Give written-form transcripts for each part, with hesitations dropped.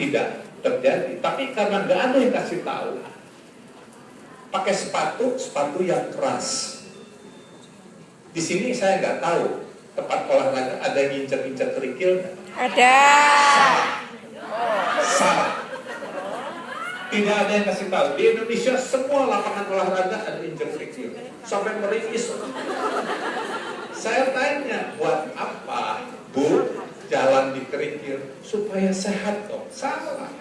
tidak terjadi. Tapi karena nggak ada yang kasih tahu, pakai sepatu yang keras. Di sini saya nggak tahu tempat olahraga ada yang injak-injak kerikil nggak? Ada. Salah. Tidak ada yang kasih tahu. Di Indonesia semua lapangan olahraga ada injak kerikil, sampai meringis. Saya tanya, buat apa Bu jalan di kerikil? Supaya sehat dong. Salah.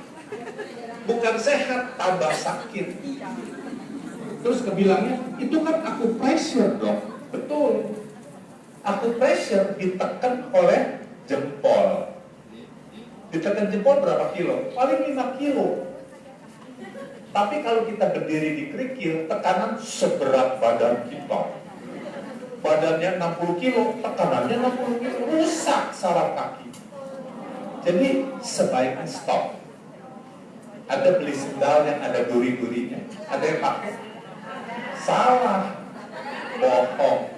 Bukan sehat, tambah sakit. Terus kebilangnya, itu kan aku pressure dong. Betul. Aku pressure ditekan oleh jempol. Ditekan jempol berapa kilo? Paling 5 kilo. Tapi kalau kita berdiri di kerikil, tekanan seberat badan kita. Badannya 60 kilo, tekanannya 60 kilo, rusak saraf kaki. Jadi sebaiknya stop. Ada beli sendal yang ada duri-durinya, ada yang pakai. Salah, bohong.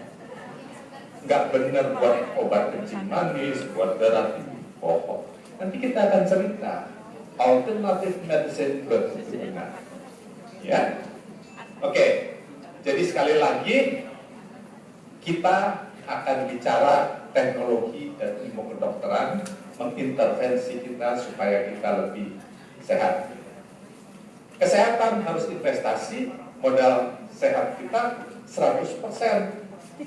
Nggak benar buat obat kencing manis, buat darah tinggi, bohong. Nanti kita akan cerita alternative medicine belum tentu benar. Ya, oke. Jadi sekali lagi kita akan bicara teknologi dan ilmu kedokteran, mengintervensi kita supaya kita lebih sehat. Kesehatan harus investasi, modal sehat kita 100%.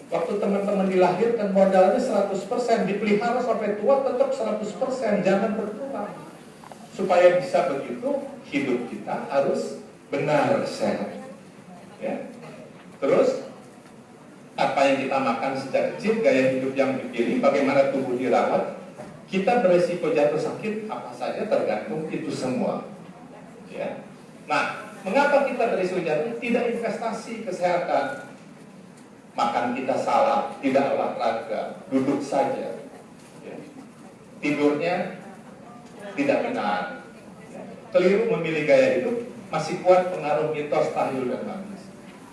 Waktu teman-teman dilahirkan modalnya 100%, dipelihara sampai tua tetap 100%, jangan berkurang. Supaya bisa begitu, hidup kita harus benar sehat. Ya. Terus apa yang kita makan sejak kecil, gaya hidup yang dipilih, bagaimana tubuh dirawat, kita beresiko jatuh sakit apa saja tergantung itu semua. Ya. Nah, mengapa kita beresiko jatuh? Tidak investasi kesehatan. Makan kita salah, tidak olahraga, duduk saja. Ya. Tidurnya tidak benar. Ya. Keliru memilih gaya hidup, masih kuat pengaruh mitos tahlil dan magis.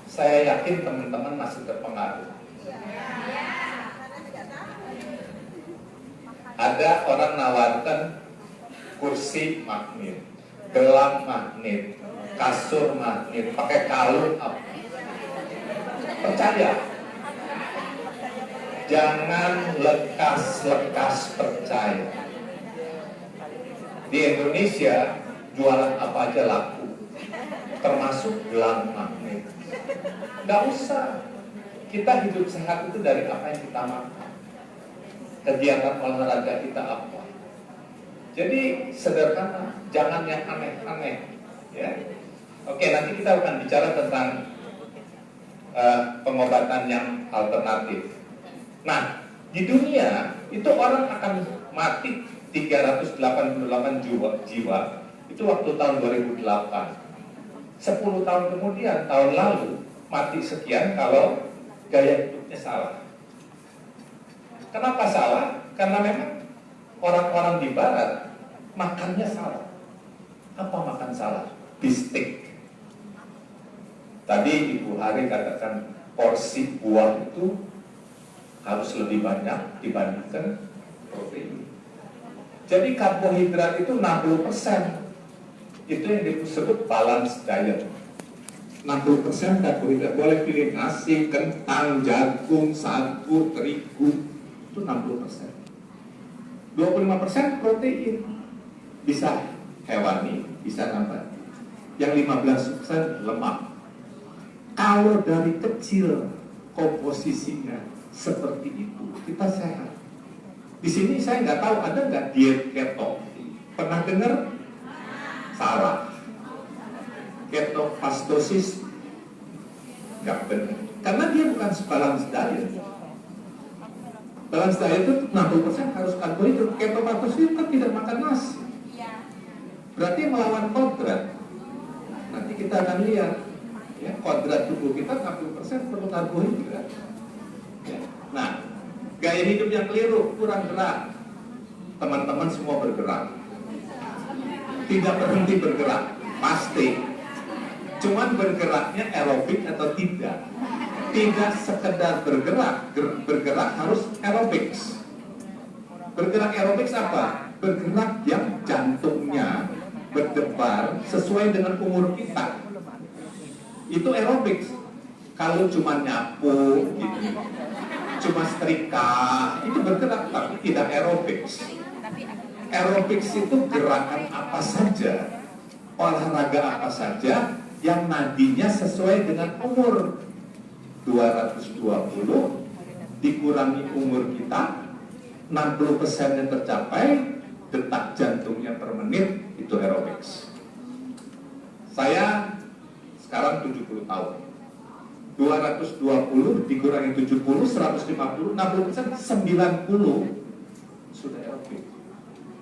Saya yakin teman-teman masih terpengaruh. Ada orang nawarkan kursi magnet, gelang magnet, kasur magnet, pakai kalung apa? Percaya. Jangan lekas-lekas percaya. Di Indonesia jualan apa aja laku, termasuk gelang magnet. Nggak usah. Kita hidup sehat itu dari apa yang kita makan, kegiatan olahraga kita apa. Jadi sederhana, jangan yang aneh-aneh. Ya. Oke, nanti kita akan bicara tentang pengobatan yang alternatif. Nah, di dunia itu orang akan mati 388 jiwa itu waktu tahun 2008. 10 tahun kemudian, tahun lalu mati sekian kalau gaya hidupnya salah. Kenapa salah? Karena memang orang-orang di barat makannya salah. Apa makan salah? Bistik. Tadi Ibu Hari katakan porsi buah itu harus lebih banyak dibandingkan protein. Jadi karbohidrat itu 60%. Itu yang disebut balance diet. 60% karbohidrat, boleh pilih nasi, kentang, jagung, sagu, terigu, itu 60%. 25% protein, bisa hewani, bisa nambati. Yang 15% lemak. Kalau dari kecil komposisinya seperti itu, kita sehat. Di sini saya nggak tahu ada nggak diet keto. Pernah dengar? Salah. Ketofastosis nggak benar. Karena dia bukan balance diet. Balance diet itu 60% harus karbohidrat. Ketofastosis kan tidak makan nasi. Berarti melawan kodrat. Nanti kita akan lihat. Ya, kodrat tubuh kita 60% perlu karbohidrat. Ya. Nah, gaya hidup yang keliru, kurang gerak. Teman-teman semua bergerak. Tidak berhenti bergerak, pasti. Cuman bergeraknya aerobik atau tidak. Tidak sekedar bergerak, bergerak harus aerobics. Bergerak aerobics apa? Bergerak yang jantungnya berdebar sesuai dengan umur kita. Itu aerobics. Kalau cuma nyapu gitu, cuma setrika, itu bergerak tapi tidak aerobics. Aerobics itu gerakan apa saja, olahraga apa saja yang nadinya sesuai dengan umur. 220 dikurangi umur kita, 60% yang tercapai, detak jantungnya per menit, itu aerobics. Saya sekarang 70 tahun. 220 dikurangi 70, 150, 60%, 90 sudah aerobik.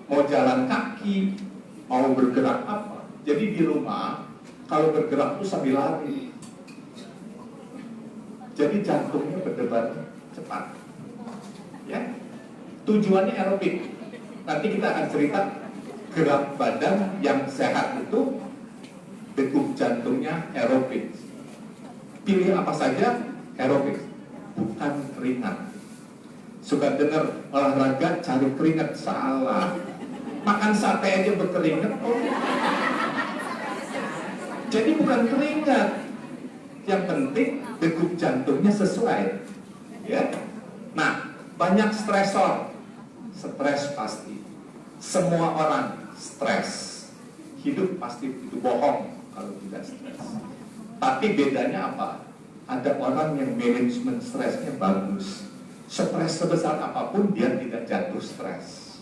Mau jalan kaki, mau bergerak apa. Jadi di rumah, kalau bergerak itu sambil lari. Jadi jantungnya berdebar cepat. Ya, tujuannya aerobik. Nanti kita akan cerita gerak badan yang sehat itu degup jantungnya aerobik. Pilih apa saja aerobik, bukan keringat. Suka dengar olahraga cari keringat, salah. Makan sate aja berkeringat. Jadi bukan keringat. Yang penting degup jantungnya sesuai. Ya. Nah, banyak stresor. Stres pasti. Semua orang stres. Hidup pasti itu bohong kalau tidak stres. Tapi bedanya apa? Ada orang yang manajemen stresnya bagus. Stres sebesar apapun dia tidak jatuh stres.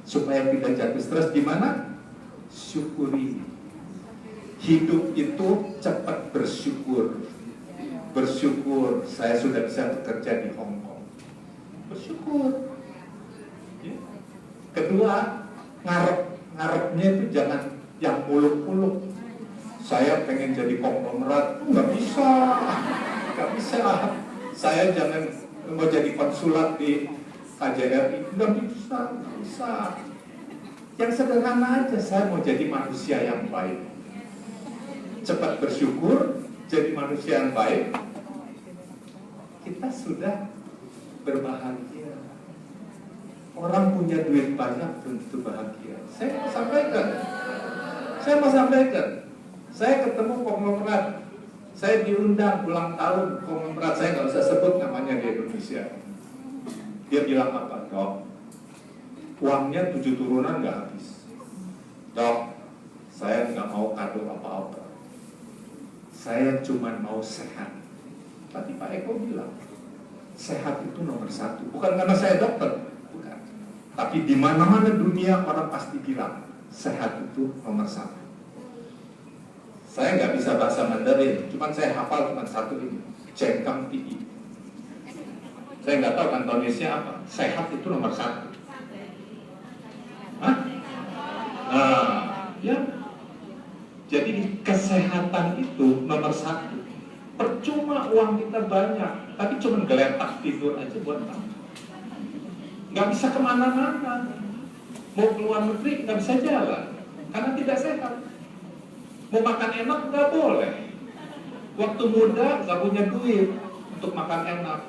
Supaya tidak jatuh stres gimana? Syukuri. Hidup itu cepat bersyukur. Bersyukur saya sudah bisa bekerja di Hong Kong. Bersyukur. Ya. Kedua, ngarepnya itu jangan yang muluk-muluk. Saya pengen jadi konglomerat, nggak bisa. Saya jangan mau jadi konsulat di KJRI, nggak bisa. Yang sederhana aja, saya mau jadi manusia yang baik. Cepat bersyukur, jadi manusia yang baik, kita sudah berbahagia. Orang punya duit banyak tentu bahagia. Saya mau sampaikan. Saya ketemu konglomerat, saya diundang ulang tahun konglomerat, saya nggak usah sebut namanya di Indonesia. Dia bilang apa? Dok, uangnya 7 turunan nggak habis. Dok, saya nggak mau kado apa-apa. Saya cuma mau sehat. Tadi Pak Eko bilang, sehat itu nomor 1. Bukan karena saya dokter, bukan. Tapi di mana-mana dunia orang pasti bilang, sehat itu nomor 1. Saya nggak bisa bahasa Mandarin, cuma saya hafal cuma satu ini, Cengkang Tinggi. Saya nggak tahu kantonisnya apa. Sehat itu nomor 1. Hah? Nah, ya. Jadi kesehatan itu nomor 1. Percuma uang kita banyak, tapi cuma geletak tidur aja buat apa? Nggak bisa kemana-mana. Mau keluar negeri nggak bisa jalan, karena tidak sehat. Mau makan enak nggak boleh. Waktu muda nggak punya duit untuk makan enak.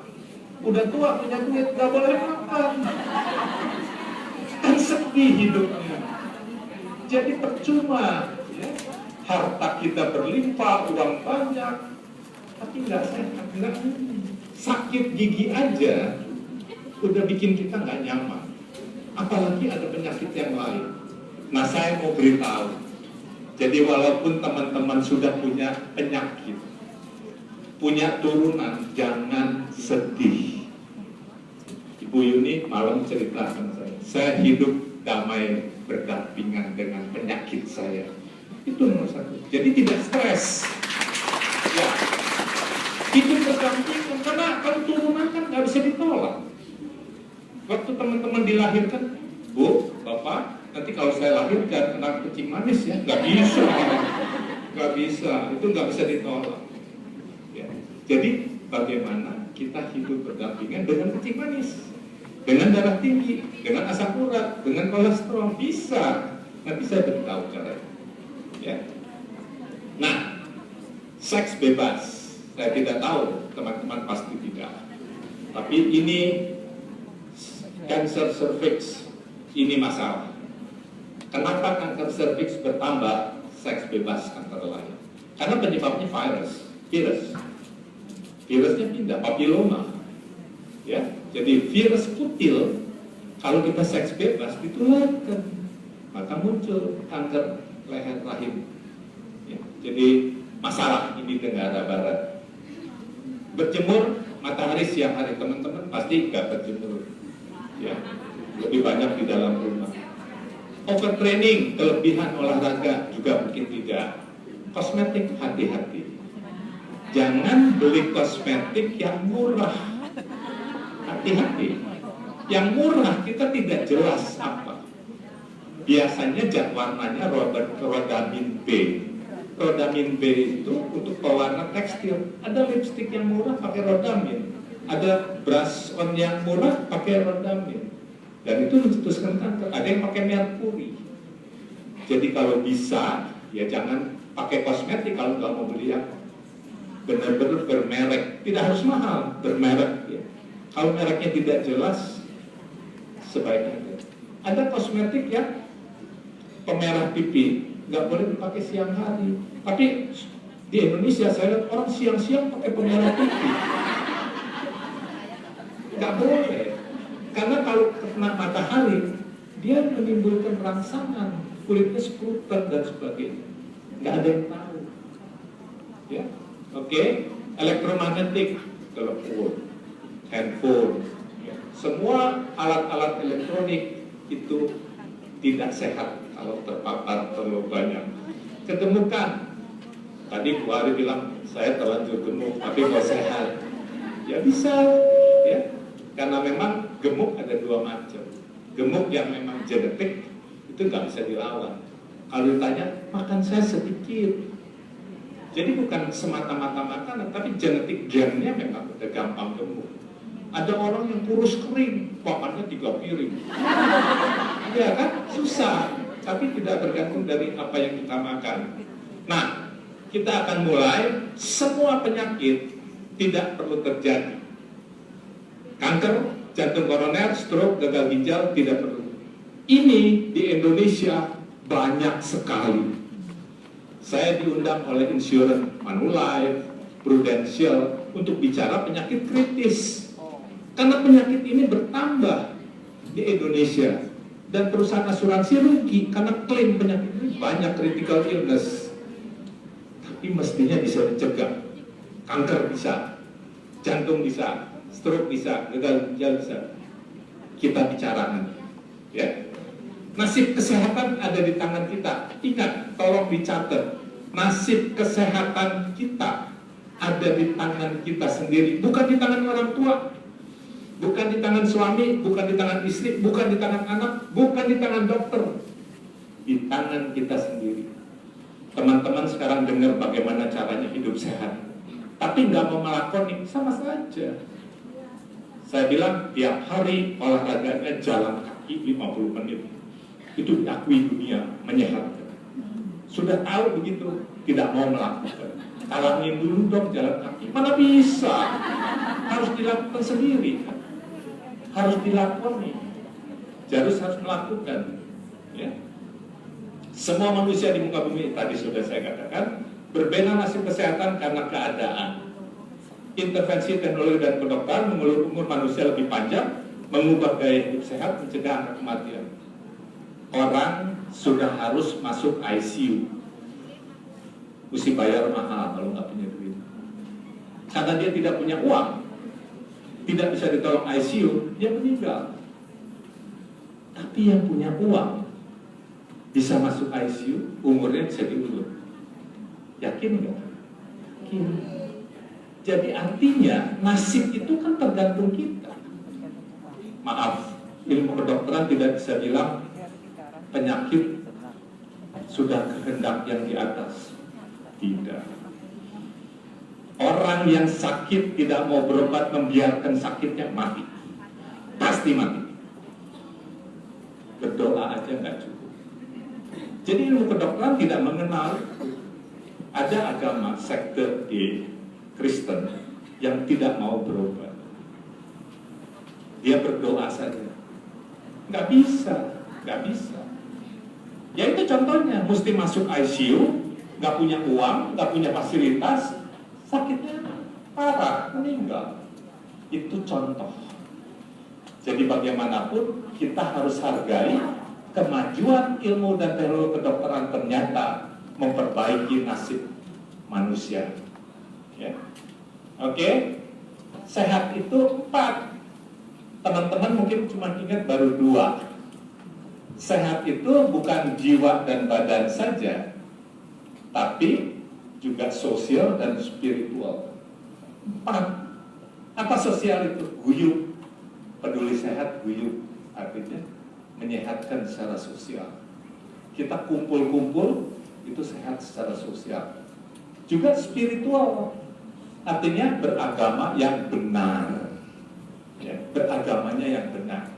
Udah tua punya duit nggak boleh makan. Kan sedih hidupnya. Jadi percuma. Ya. Harta kita berlimpah, uang banyak, tapi nggak sehat. Sakit gigi aja udah bikin kita nggak nyaman. Apalagi ada penyakit yang lain. Nah, saya mau beritahu. Jadi walaupun teman-teman sudah punya penyakit, punya turunan, jangan sedih. Ibu Yuni malam cerita sama saya hidup damai berdampingan dengan penyakit saya. Itu nomor 1. Jadi tidak stres. Ya, hidup berdampingan, karena kalau turunan kan nggak bisa ditolak. Waktu teman-teman dilahirkan, Bu, Bapak, nanti kalau saya lahirkan anak kencing manis ya, nggak bisa, itu nggak bisa ditolak. Ya. Jadi bagaimana kita hidup berdampingan dengan kencing manis, dengan darah tinggi, dengan asam urat, dengan kolesterol, bisa. Nanti saya beritahu caranya. Ya. Nah, seks bebas, saya tidak tahu, teman-teman pasti tidak. Tapi ini cancer cervix, ini masalah. Kenapa kanker serviks bertambah? Seks bebas kanker lain. Karena penyebabnya virus. Virusnya pindah, papiloma. Ya, jadi virus kutil kalau kita seks bebas ditularkan, maka muncul kanker leher rahim. Ya, jadi masalah ini di negara barat. Berjemur matahari siang hari, teman-teman pasti nggak berjemur. Ya, lebih banyak di dalam rumah. Overtraining, kelebihan olahraga juga mungkin tidak. Kosmetik, hati-hati. Jangan beli kosmetik yang murah. Hati-hati. Yang murah kita tidak jelas apa. Biasanya zat warnanya rodamin B. Rodamin B itu untuk pewarna tekstil. Ada lipstik yang murah pakai rodamin. Ada brush on yang murah pakai rodamin. Dan itu mencetuskan kanker. Ada yang pakai merkuri. Jadi kalau bisa, ya jangan pakai kosmetik kalau nggak mau beli yang benar-benar bermerek. Tidak harus mahal, bermerek. Ya. Kalau mereknya tidak jelas, sebaiknya. Ada kosmetik yang pemerah pipi, nggak boleh dipakai siang hari. Tapi di Indonesia saya lihat orang siang-siang pakai pemerah pipi. Nggak boleh. Karena kalau kena matahari, dia menimbulkan rangsangan, kulitnya sekrutan dan sebagainya. Nggak ada yang tahu. Ya, oke. Elektromagnetik, telepon, handphone, ya. Semua alat-alat elektronik itu tidak sehat kalau terpapar terlalu banyak. Kegemukan, tadi Bu Ari bilang saya terlanjur gemuk, tapi mau sehat. Ya bisa, ya. Karena memang gemuk ada dua macam. Gemuk yang memang genetik itu nggak bisa dilawan. Kalau ditanya, makan saya sedikit. Jadi bukan semata-mata makanan, tapi genetik gennya memang udah gampang gemuk. Ada orang yang kurus kering, makannya 3 piring. Ya kan? Susah. Tapi tidak bergantung dari apa yang kita makan. Nah, kita akan mulai, semua penyakit tidak perlu terjadi. Kanker, jantung koroner, stroke, gagal ginjal tidak perlu. Ini di Indonesia banyak sekali. Saya diundang oleh insurance Manulife, Prudential untuk bicara penyakit kritis. Karena penyakit ini bertambah di Indonesia dan perusahaan asuransi rugi karena klaim penyakit ini banyak, critical illness. Tapi mestinya bisa dicegah. Kanker bisa, jantung bisa, stroke bisa, gagal ginjal bisa. Kita bicarakan, ya. Nasib kesehatan ada di tangan kita. Ingat, tolong dicatat. Nasib kesehatan kita ada di tangan kita sendiri, bukan di tangan orang tua, bukan di tangan suami, bukan di tangan istri, bukan di tangan anak, bukan di tangan dokter, di tangan kita sendiri. Teman-teman sekarang dengar bagaimana caranya hidup sehat, tapi nggak mau melakoni, sama saja. Saya bilang tiap hari olahraganya jalan kaki 50 menit. Itu diakui dunia menyehatkan. Sudah tahu begitu, tidak mau melakukan. Talangin dulu dong jalan kaki. Mana bisa? Harus dilakukan sendiri. Harus dilakoni. Jadi harus melakukan. Ya. Semua manusia di muka bumi tadi sudah saya katakan berbeda nasib kesehatan karena keadaan. Intervensi teknologi dan kedokteran mengulur umur manusia lebih panjang, mengubah gaya hidup sehat, mencegah angka kematian. Orang sudah harus masuk ICU, mesti bayar mahal kalau nggak punya duit. Karena dia tidak punya uang, tidak bisa ditolong ICU, dia meninggal. Tapi yang punya uang bisa masuk ICU, umurnya bisa diulur. Yakin nggak? Yakin. Jadi artinya nasib itu kan tergantung kita. Maaf, ilmu kedokteran tidak bisa bilang penyakit sudah kehendak yang di atas. Tidak. Orang yang sakit tidak mau berobat, membiarkan sakitnya, mati. Pasti mati. Berdoa aja nggak cukup. Jadi ilmu kedokteran tidak mengenal. Ada agama sekte di Kristen yang tidak mau berobat. Dia berdoa saja. Nggak bisa, nggak bisa. Ya itu contohnya, mesti masuk ICU, nggak punya uang, nggak punya fasilitas, sakitnya parah, meninggal. Itu contoh. Jadi bagaimanapun kita harus hargai kemajuan ilmu dan teknologi kedokteran ternyata memperbaiki nasib manusia. Ya. Oke, sehat itu 4. Teman-teman mungkin cuma ingat baru 2. Sehat itu bukan jiwa dan badan saja, tapi juga sosial dan spiritual. 4. Apa sosial itu? Guyup. Peduli sehat, guyup. Artinya menyehatkan secara sosial. Kita kumpul-kumpul, itu sehat secara sosial. Juga spiritual. Artinya beragama yang benar. Ya, beragamanya yang benar.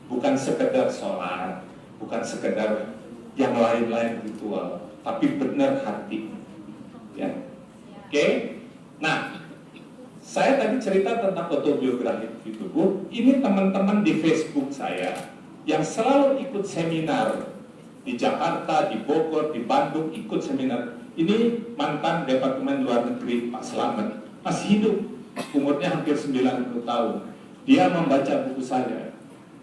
Bukan sekedar sholat, bukan sekedar yang lain-lain ritual, tapi benar hati. Ya. Oke. Nah, saya tadi cerita tentang autobiografi itu, Bu. Ini teman-teman di Facebook saya yang selalu ikut seminar di Jakarta, di Bogor, di Bandung, ikut seminar. Ini mantan Departemen Luar Negeri Pak Slamet, masih hidup, umurnya hampir 90 tahun. Dia membaca buku saya,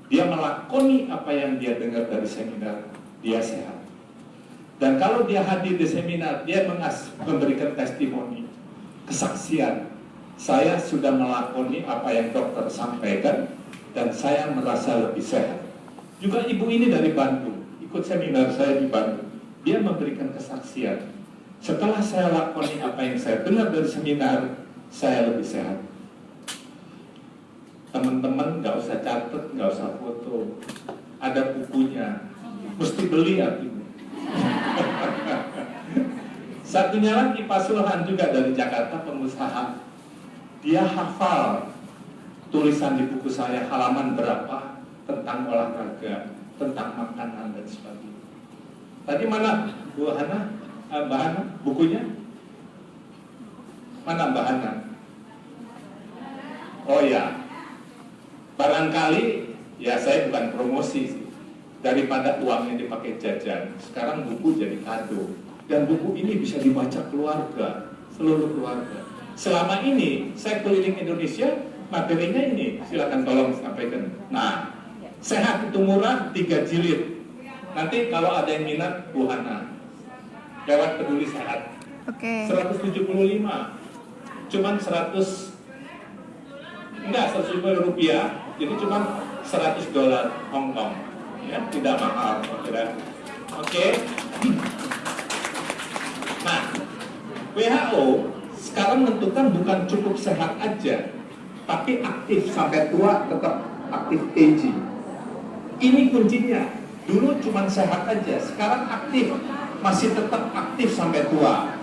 dia melakoni apa yang dia dengar dari seminar, dia sehat. Dan kalau dia hadir di seminar, dia memberikan testimoni, kesaksian. Saya sudah melakoni apa yang dokter sampaikan, dan saya merasa lebih sehat. Juga ibu ini dari Bandung, ikut seminar saya di Bandung. Dia memberikan kesaksian. Setelah saya lakoni apa yang saya dengar dari seminar, saya lebih sehat. Teman-teman nggak usah catat, nggak usah foto. Ada bukunya, mesti beli artinya. Satunya lagi Pak Sulhan juga dari Jakarta, pengusaha. Dia hafal tulisan di buku saya halaman berapa tentang olahraga, tentang makanan dan sebagainya. Tadi mana Bu Hana? Mbak Hana, bukunya? Mana Mbak Hana? Oh ya, barangkali ya saya bukan promosi sih. Daripada uangnya dipakai jajan, sekarang buku jadi kado. Dan buku ini bisa dibaca keluarga, seluruh keluarga. Selama ini saya keliling Indonesia, materinya ini silakan tolong sampaikan. Nah, sehat itu murah, 3 jilid. Nanti kalau ada yang minat, Bu Hana lewat Peduli Sehat. Oke. 175, cuman 150 rupiah, jadi cuman $100 Hong Kong, ya tidak mahal, kira. Oke. Nah, WHO sekarang menentukan bukan cukup sehat aja, tapi aktif sampai tua, tetap aktif aging. Ini kuncinya. Dulu cuma sehat aja, sekarang aktif, masih tetap aktif sampai tua.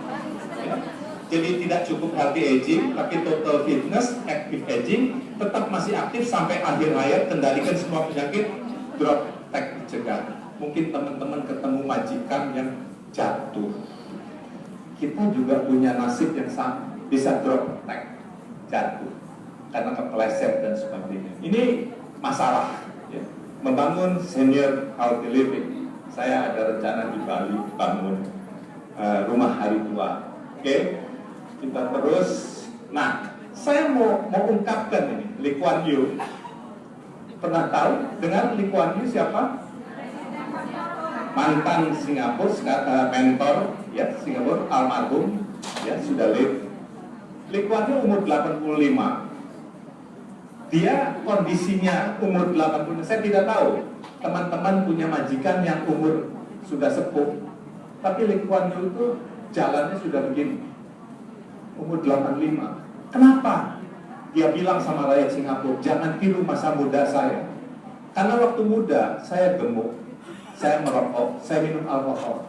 Ya. Jadi tidak cukup healthy aging, tapi total fitness, active aging, tetap masih aktif sampai akhir hayat, kendalikan semua penyakit, drop tag dicegah. Mungkin teman-teman ketemu majikan yang jatuh. Kita juga punya nasib yang sama, bisa drop tag, jatuh, karena kepleset dan sebagainya. Ini masalah. Ya. Membangun senior healthy living. Saya ada rencana di Bali bangun rumah hari tua. Oke, kita terus. Nah, saya mau ungkapkan ini, Lee Kuan Yew. Pernah tahu dengar Lee Kuan Yew siapa? Mantan Singapura, mentor ya Singapura, almarhum ya sudah live. Lee Kuan Yew umur 85. Dia kondisinya umur 80, saya tidak tahu. Teman-teman punya majikan yang umur sudah sepuh, tapi Lee Kuan Yew itu jalannya sudah begini, umur 85. Kenapa? Dia bilang sama rakyat Singapura, jangan tiru masa muda saya. Karena waktu muda saya gemuk, saya merokok, saya minum alkohol.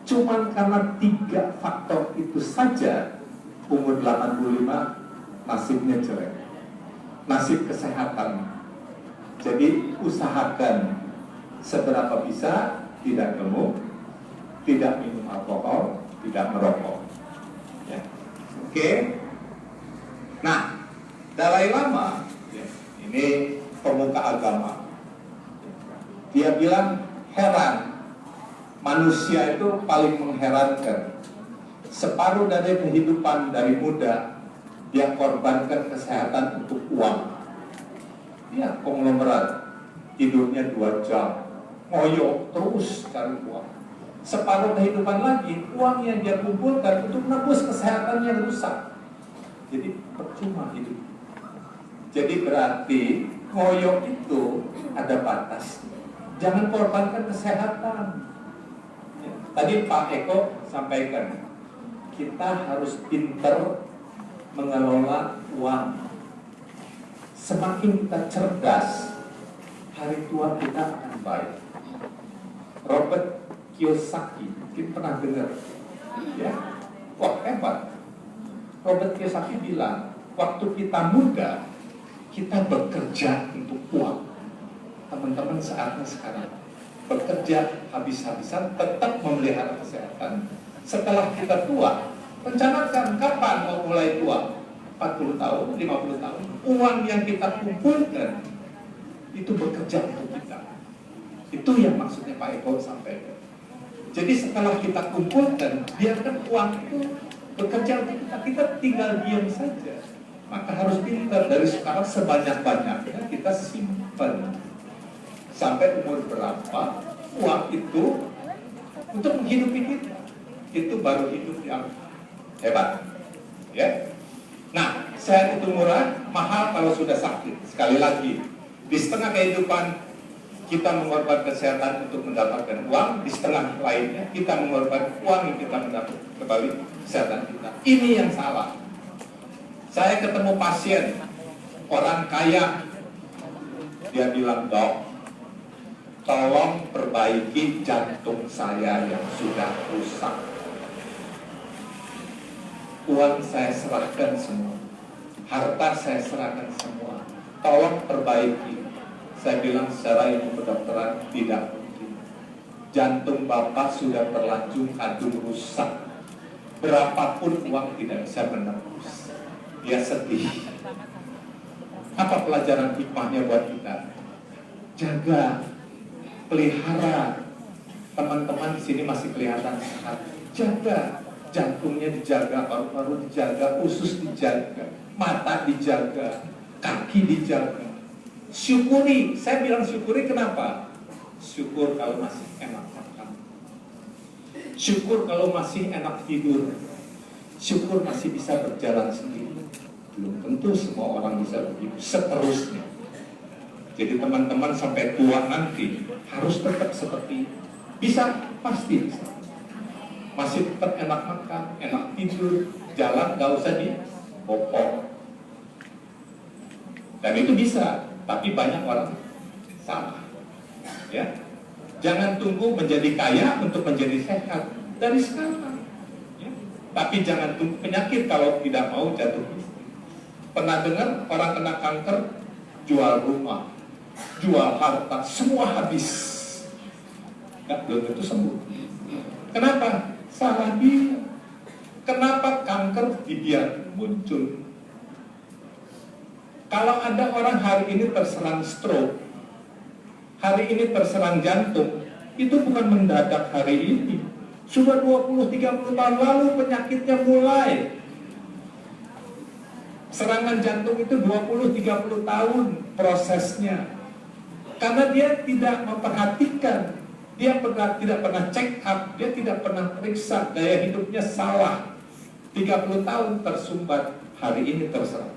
Cuman karena 3 faktor itu saja, umur 85 nasibnya jelek. Nasib kesehatan. Jadi usahakan seberapa bisa tidak gemuk, tidak minum alkohol, tidak merokok. Ya. Oke. Nah, Dalai Lama ya, ini pemuka agama. Dia bilang heran, Manusia itu paling mengherankan. Separuh dari kehidupan dari muda dia korbankan kesehatan untuk uang. Dia konglomerat, tidurnya 2 jam, ngoyo terus cari uang. Separuh kehidupan lagi, uang yang dia kumpulkan untuk menebus kesehatan yang rusak. Jadi percuma hidup. Jadi berarti ngoyo itu ada batas. Jangan korbankan kesehatan. Ya. Tadi Pak Eko sampaikan, kita harus pintar mengelola uang. Semakin kita cerdas, hari tua kita akan baik. Robert Kiyosaki, mungkin pernah dengar, ya? Wah, hebat. Robert Kiyosaki bilang, waktu kita muda, kita bekerja untuk uang. Teman-teman saatnya sekarang bekerja habis-habisan, tetap memelihara kesehatan. Setelah kita tua, rencanakan kapan mau mulai tua. 40 tahun, 50 tahun, uang yang kita kumpulkan itu bekerja untuk kita. Itu yang maksudnya Pak Eko sampaikan. Jadi setelah kita kumpulkan, biarkan uang itu bekerja untuk kita. Kita tinggal diam saja. Maka harus pintar dari sekarang sebanyak-banyaknya kita simpan. Sampai umur berapa, uang itu untuk menghidupi kita. Itu baru hidup yang hebat. Ya. Nah, sehat itu murah, mahal kalau sudah sakit. Sekali lagi, di setengah kehidupan kita mengorbankan kesehatan untuk mendapatkan uang, di setengah lainnya kita mengorbankan uang yang kita mendapat kembali kesehatan kita. Ini yang salah. Saya ketemu pasien, orang kaya, dia bilang, "Dok, tolong perbaiki jantung saya yang sudah rusak. Uang saya serahkan semua, harta saya serahkan semua, tolong perbaiki." Saya bilang secara ilmu kedokteran tidak mungkin. Jantung Bapak sudah terlanjur kadung rusak. Berapapun uang tidak bisa menembus. Dia sedih. Apa pelajaran hikmahnya buat kita? Jaga, pelihara. Teman-teman di sini masih kelihatan sehat. Jaga, jantungnya dijaga, paru-paru dijaga, usus dijaga, mata dijaga, kaki dijaga. Syukuri, saya bilang syukuri kenapa? Syukur kalau masih enak makan. Syukur kalau masih enak tidur. Syukur masih bisa berjalan sendiri. Belum tentu semua orang bisa begitu. Seterusnya. Jadi teman-teman sampai tua nanti harus tetap seperti itu. Bisa, pasti bisa. Masih tetap enak makan, enak tidur, jalan gak usah dipopok. Dan itu bisa. Tapi banyak orang salah. Ya, jangan tunggu menjadi kaya untuk menjadi sehat dari sekarang. Ya. Tapi jangan tunggu penyakit kalau tidak mau jatuh miskin. Pernah dengar orang kena kanker jual rumah, jual harta, semua habis. Nggak belum tentu sembuh. Kenapa? Salah dia. Kenapa kanker dibiarkan muncul? Kalau ada orang hari ini terserang stroke, hari ini terserang jantung, itu bukan mendadak hari ini. Sudah 20-30 tahun lalu penyakitnya mulai. Serangan jantung itu 20-30 tahun prosesnya. Karena dia tidak memperhatikan, dia tidak pernah check up, dia tidak pernah periksa, gaya hidupnya salah. 30 tahun tersumbat, hari ini terserang.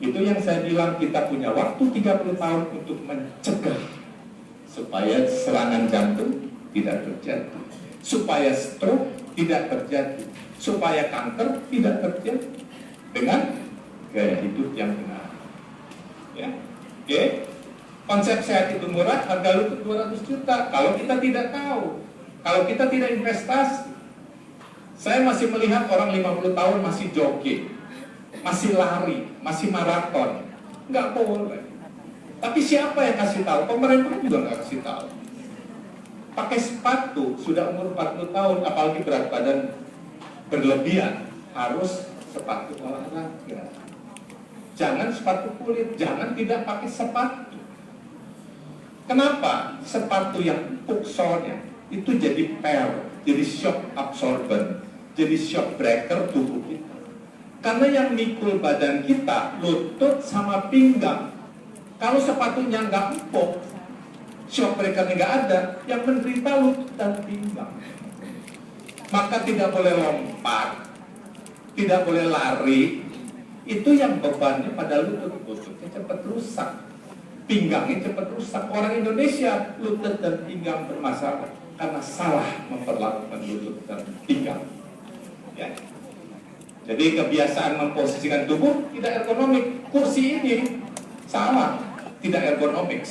Itu yang saya bilang, kita punya waktu 30 tahun untuk mencegah supaya serangan jantung tidak terjadi, supaya stroke tidak terjadi, supaya kanker tidak terjadi dengan gaya hidup yang benar. Ya, oke. Konsep sehat itu murah, harga lutut 200 juta. Kalau kita tidak tahu, kalau kita tidak investasi, saya masih melihat orang 50 tahun masih jogging, masih lari, masih maraton. Nggak boleh. Tapi siapa yang kasih tahu? Pemerintah juga nggak kasih tahu. Pakai sepatu, sudah umur 40 tahun, apalagi berat badan berlebihan, harus sepatu olahraga. Jangan sepatu kulit, jangan tidak pakai sepatu. Kenapa? Sepatu yang empuk solnya, itu jadi jadi shock absorber, jadi shock breaker tubuh kita. Karena yang mikul badan kita lutut sama pinggang. Kalau sepatunya nggak empuk, shock breaker nggak ada, yang menderita lutut dan pinggang. Maka tidak boleh lompat, tidak boleh lari. Itu yang bebannya pada lututnya cepat rusak, pinggangnya cepat rusak. Orang Indonesia lutut dan pinggang bermasalah karena salah memperlakukan lutut dan pinggang. Ya. Jadi kebiasaan memposisikan tubuh tidak ergonomik. Kursi ini salah, tidak ergonomik.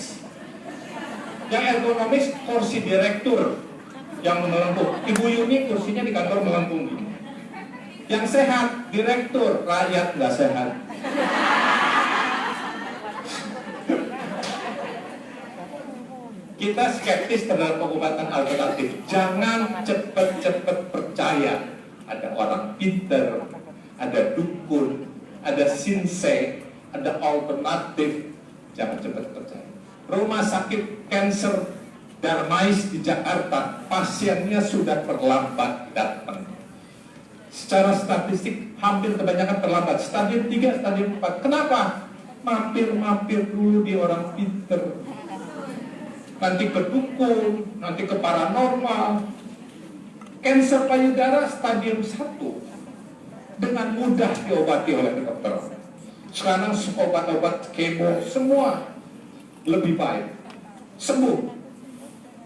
Yang ergonomik kursi direktur yang melengkung. Ibu Yuni kursinya di kantor melengkung. Yang sehat direktur, rakyat nggak sehat. Kita skeptis terhadap pengobatan alternatif. Jangan cepat-cepat percaya. Ada orang pinter, ada dukun, ada sinsei, ada alternatif. Jangan cepat percaya. Rumah sakit kanker Darmais di Jakarta, pasiennya sudah terlambat datang. Secara statistik hampir kebanyakan terlambat. Stadium 3, stadium 4. Kenapa? Mampir-mampir dulu di orang pinter. Nanti ke dukun, nanti ke paranormal. Kanker payudara stadium 1 dengan mudah diobati oleh dokter. Sekarang obat-obat kemo semua lebih baik, sembuh.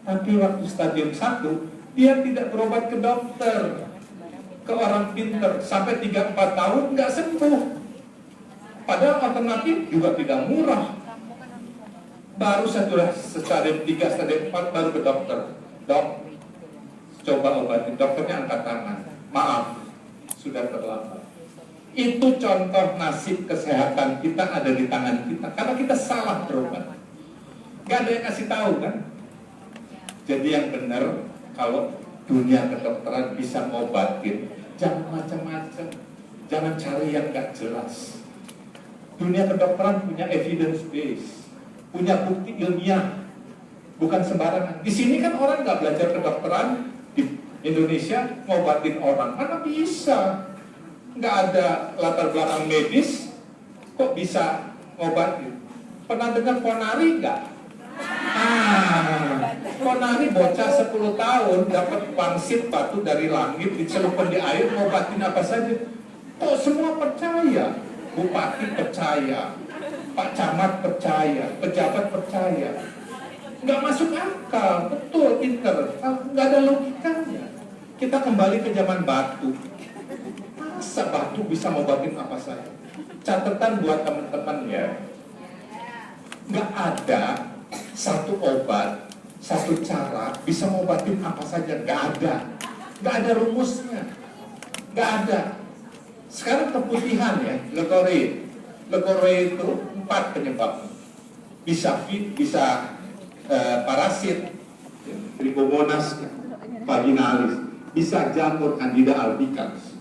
Tapi waktu stadium 1 dia tidak berobat ke dokter, ke orang pinter, sampai 3-4 tahun nggak sembuh. Padahal alternatif juga tidak murah. Baru setelah stadium 3, stadium 4 baru ke dokter. Dok, coba obatin. Dokternya angkat tangan. Maaf, sudah terlambat. Itu contoh nasib kesehatan kita ada di tangan kita. Karena kita salah berobat. Gak ada yang kasih tahu kan? Jadi yang benar, kalau dunia kedokteran bisa ngobatin, jangan macam-macam. Jangan cari yang gak jelas. Dunia kedokteran punya evidence base, punya bukti ilmiah, bukan sembarangan. Di sini kan orang nggak belajar kedokteran di Indonesia ngobatin orang, mana bisa? Nggak ada latar belakang medis, kok bisa ngobatin? Pernah dengar Ponari nggak? Ponari bocah 10 tahun dapat pangsit batu dari langit, dicelupkan di air, ngobatin apa saja. Kok semua percaya? Bupati percaya, Pak Camat percaya, pejabat percaya. Nggak masuk akal, betul, pinter, nggak ada logikanya. Kita kembali ke zaman batu. Masa batu bisa ngobatin apa saja? Catatan buat teman-teman ya, nggak ada satu obat, satu cara bisa ngobatin apa saja, nggak ada rumusnya, nggak ada. Sekarang keputihan ya, leukemia itu 4 penyebab. Bisa parasit, Trichomonas vaginalis, bisa jamur Candida albicans,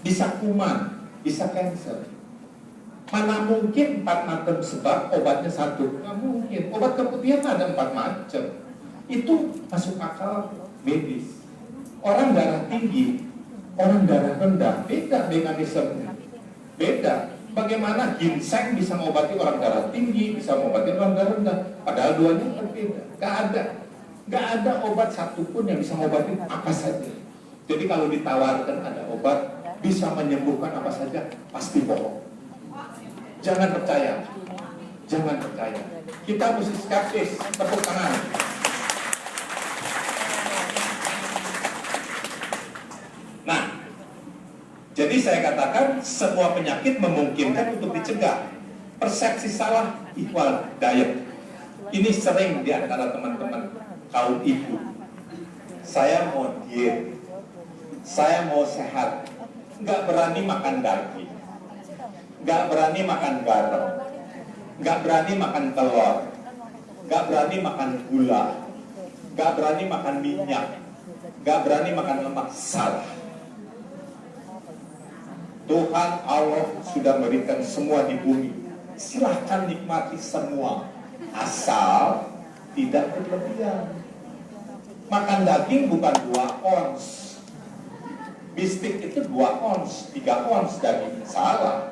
bisa kuman, bisa kanker. Mana mungkin 4 macam sebab obatnya satu? Nggak mungkin. Obat keputihan ada 4 macam. Itu masuk akal medis. Orang darah tinggi, orang darah rendah, beda mekanismenya. Beda. Bagaimana ginseng bisa mengobati orang darah tinggi, bisa mengobati orang darah rendah, padahal duanya berbeda. Gak ada obat satupun yang bisa mengobati apa saja. Jadi kalau ditawarkan ada obat bisa menyembuhkan apa saja, pasti bohong. Jangan percaya. Jangan percaya. Kita mesti skeptis. Tepuk tangan. Nah, jadi saya katakan semua penyakit memungkinkan untuk dicegah. Persepsi salah ikhwal diet. Ini sering di antara teman-teman kaum ibu. Saya mau diet, saya mau sehat, nggak berani makan daging, nggak berani makan garam, nggak berani makan telur, nggak berani makan gula, nggak berani makan minyak, nggak berani makan lemak. Salah. Tuhan Allah sudah memberikan semua di bumi. Silahkan nikmati semua, asal tidak berlebihan. Makan daging bukan 2 ons. Bistik itu 2 ons, 3 ons daging. Salah.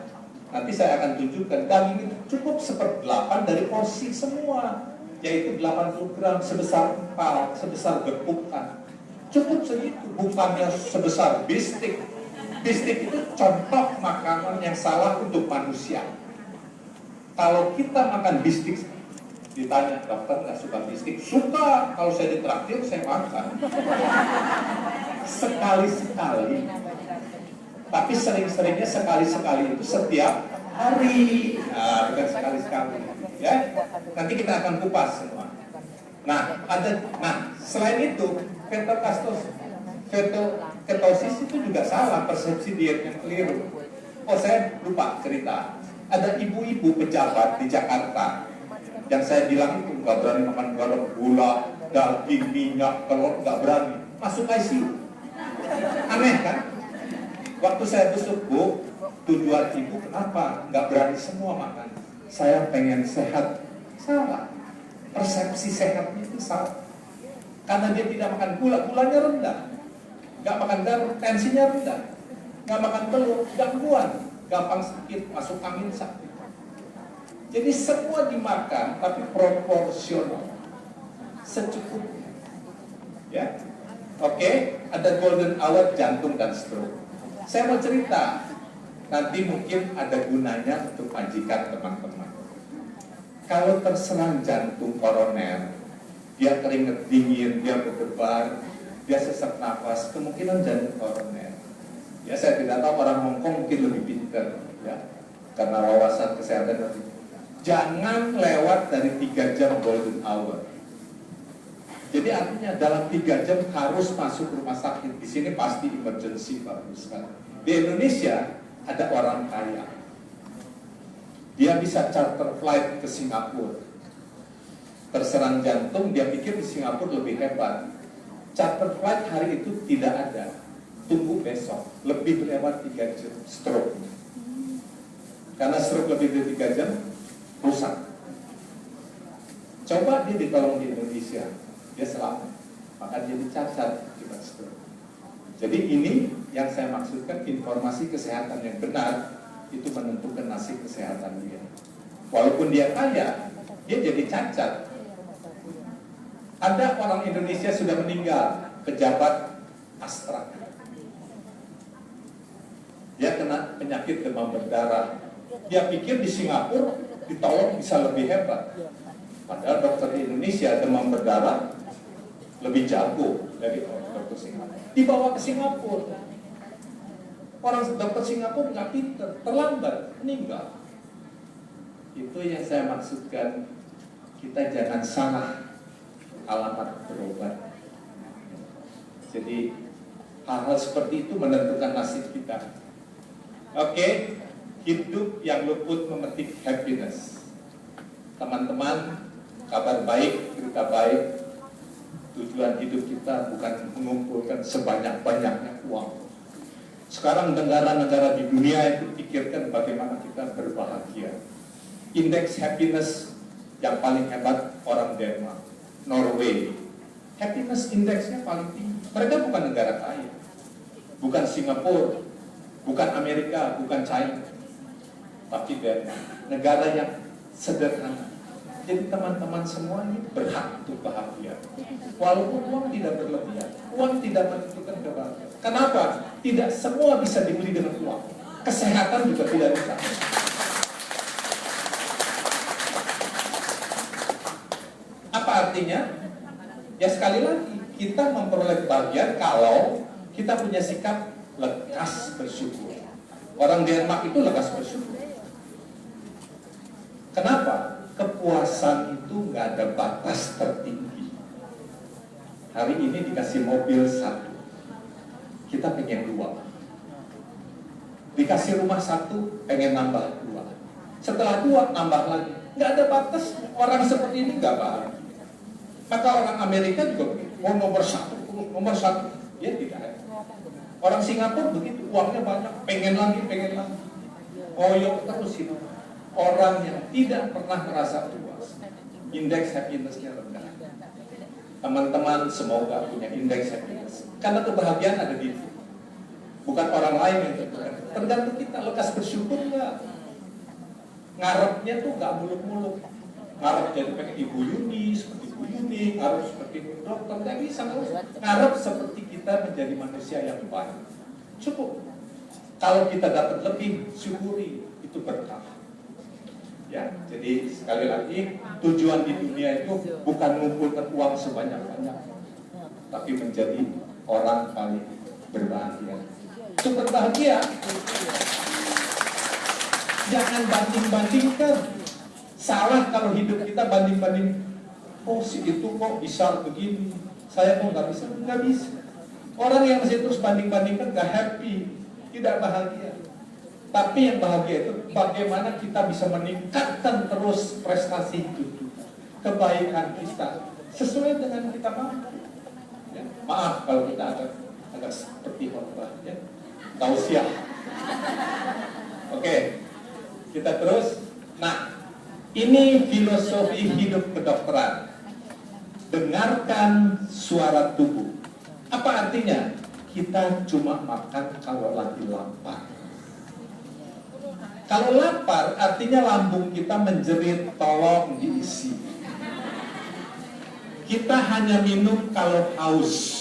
Nanti saya akan tunjukkan daging itu cukup 1/8 dari porsi semua, yaitu 80 gram sebesar empal, sebesar gepukan. Cukup segitu, bukannya sebesar bistik. Bistik itu contoh makanan yang salah untuk manusia. Kalau kita makan bistik, ditanya, dokter nggak suka bistik? Suka, kalau saya ditraktir saya makan. Sekali-sekali. Tapi sering-seringnya sekali-sekali itu setiap hari. Nah, bukan sekali-sekali. Ya, nanti kita akan kupas semua. Nah, selain itu, ketosis itu juga salah, persepsi diet yang keliru. Oh, saya lupa cerita. Ada ibu-ibu pejabat di Jakarta yang saya bilang itu nggak berani makan garam, gula, daging, minyak, telur, nggak berani. Masuk ICU. Aneh kan? Waktu saya besok, Bu, tujuan ibu kenapa nggak berani semua makan? Saya pengen sehat. Salah. Persepsi sehatnya itu salah. Karena dia tidak makan gula, gulanya rendah. Nggak makan garam, tensinya rendah. Nggak makan telur, gangguan. Gampang sakit, masuk angin sakit. Jadi semua dimakan, tapi proporsional. Secukupnya. Ya. Oke, ada golden hour jantung dan stroke. Saya mau cerita, nanti mungkin ada gunanya untuk majikan teman-teman. Kalau terserang jantung koroner, dia keringet dingin, dia berdebar, dia sesak nafas, kemungkinan jantung koroner. Ya, saya tidak tahu, orang Hongkong mungkin lebih pintar, ya, karena wawasan kesehatan lebih. Jangan lewat dari 3 jam golden hour. Jadi artinya dalam 3 jam harus masuk rumah sakit. Di sini pasti emergency, bagus sekali. Di Indonesia ada orang kaya. Dia bisa charter flight ke Singapura. Terserang jantung, dia pikir di Singapura lebih hebat. Charter flight hari itu tidak ada. Tunggu besok. Lebih lewat 3 jam stroke. Karena stroke lebih dari 3 jam rusak. Coba dia ditolong di Indonesia, dia selamat, maka dia dicacat akibat stroke. Jadi ini yang saya maksudkan, informasi kesehatan yang benar itu menentukan nasib kesehatan dia. Walaupun dia kaya, dia jadi cacat. Ada orang Indonesia sudah meninggal, pejabat Astra. Dia kena penyakit demam berdarah. Dia pikir di Singapura ditolong bisa lebih hebat. Padahal dokter di Indonesia demam berdarah lebih jago dari dokter Singapura. Dibawa ke Singapura. Orang dokter Singapura nggak pinter, terlambat, meninggal. Itu yang saya maksudkan, kita jangan salah alamat berobat. Jadi hal-hal seperti itu menentukan nasib kita. Oke, hidup yang luput memetik happiness. Teman-teman, kabar baik, berita baik. Tujuan hidup kita bukan mengumpulkan sebanyak-banyaknya uang. Sekarang negara-negara di dunia itu pikirkan bagaimana kita berbahagia. Indeks happiness yang paling hebat orang Denmark, Norway. Happiness indeksnya paling tinggi. Mereka bukan negara kaya, bukan Singapura, bukan Amerika, bukan China, tapi Denmark, negara yang sederhana. Jadi teman-teman semua ini berhak untuk bahagia. Walaupun uang tidak berlebihan, uang tidak menentukan kebahagiaan. Kenapa? Tidak semua bisa dibeli dengan uang. Kesehatan juga tidak bisa. Apa artinya? Ya sekali lagi, kita memperoleh kebahagiaan kalau kita punya sikap lekas bersyukur. Orang Denmark itu lekas bersyukur. Kenapa? Kepuasan itu nggak ada batas tertinggi. Hari ini dikasih mobil 1, kita pengen 2. Dikasih rumah 1, pengen nambah 2. Setelah 2, nambah lagi. Nggak ada batas. Orang seperti ini nggak bahagia. Maka orang Amerika juga begitu. Oh, nomor 1, nomor 1. Dia tidak ada. Orang Singapura begitu, uangnya banyak, pengen lagi. Koyok terus itu. Orang yang tidak pernah merasa puas, indeks happiness-nya rendah. Teman-teman semoga punya indeks happiness. Karena kebahagiaan ada di itu. Bukan orang lain yang tentukan. Tergantung kita, lekas bersyukur nggak? Ngarepnya tuh nggak muluk-muluk. Ngarep jadi pakai Ibu Yuni, seperti Ibu Yuni, ngarep seperti dokter, nggak bisa. Ngarep seperti kita menjadi manusia yang baik. Cukup. Kalau kita dapat lebih, syukuri, itu berkah. Ya, jadi sekali lagi tujuan di dunia itu bukan mengumpulkan uang sebanyak-banyak, tapi menjadi orang paling berbahagia. Itu berbahagia. Jangan banding-bandingkan. Salah kalau hidup kita banding-banding. Oh si itu kok bisa begini, saya kok nggak bisa. Nggak bisa. Orang yang masih terus banding-bandingkan nggak happy, tidak bahagia. Tapi yang bahagia itu bagaimana kita bisa meningkatkan terus prestasi hidup, kebaikan kita sesuai dengan kita mampu. Ya, maaf kalau kita agak seperti khotbah, ya. Tausiah. Oke, kita terus. Nah, ini filosofi hidup kedokteran. Dengarkan suara tubuh. Apa artinya? Kita cuma makan kalau lagi lapar. Kalau lapar, artinya lambung kita menjerit, tolong diisi. Kita hanya minum kalau haus.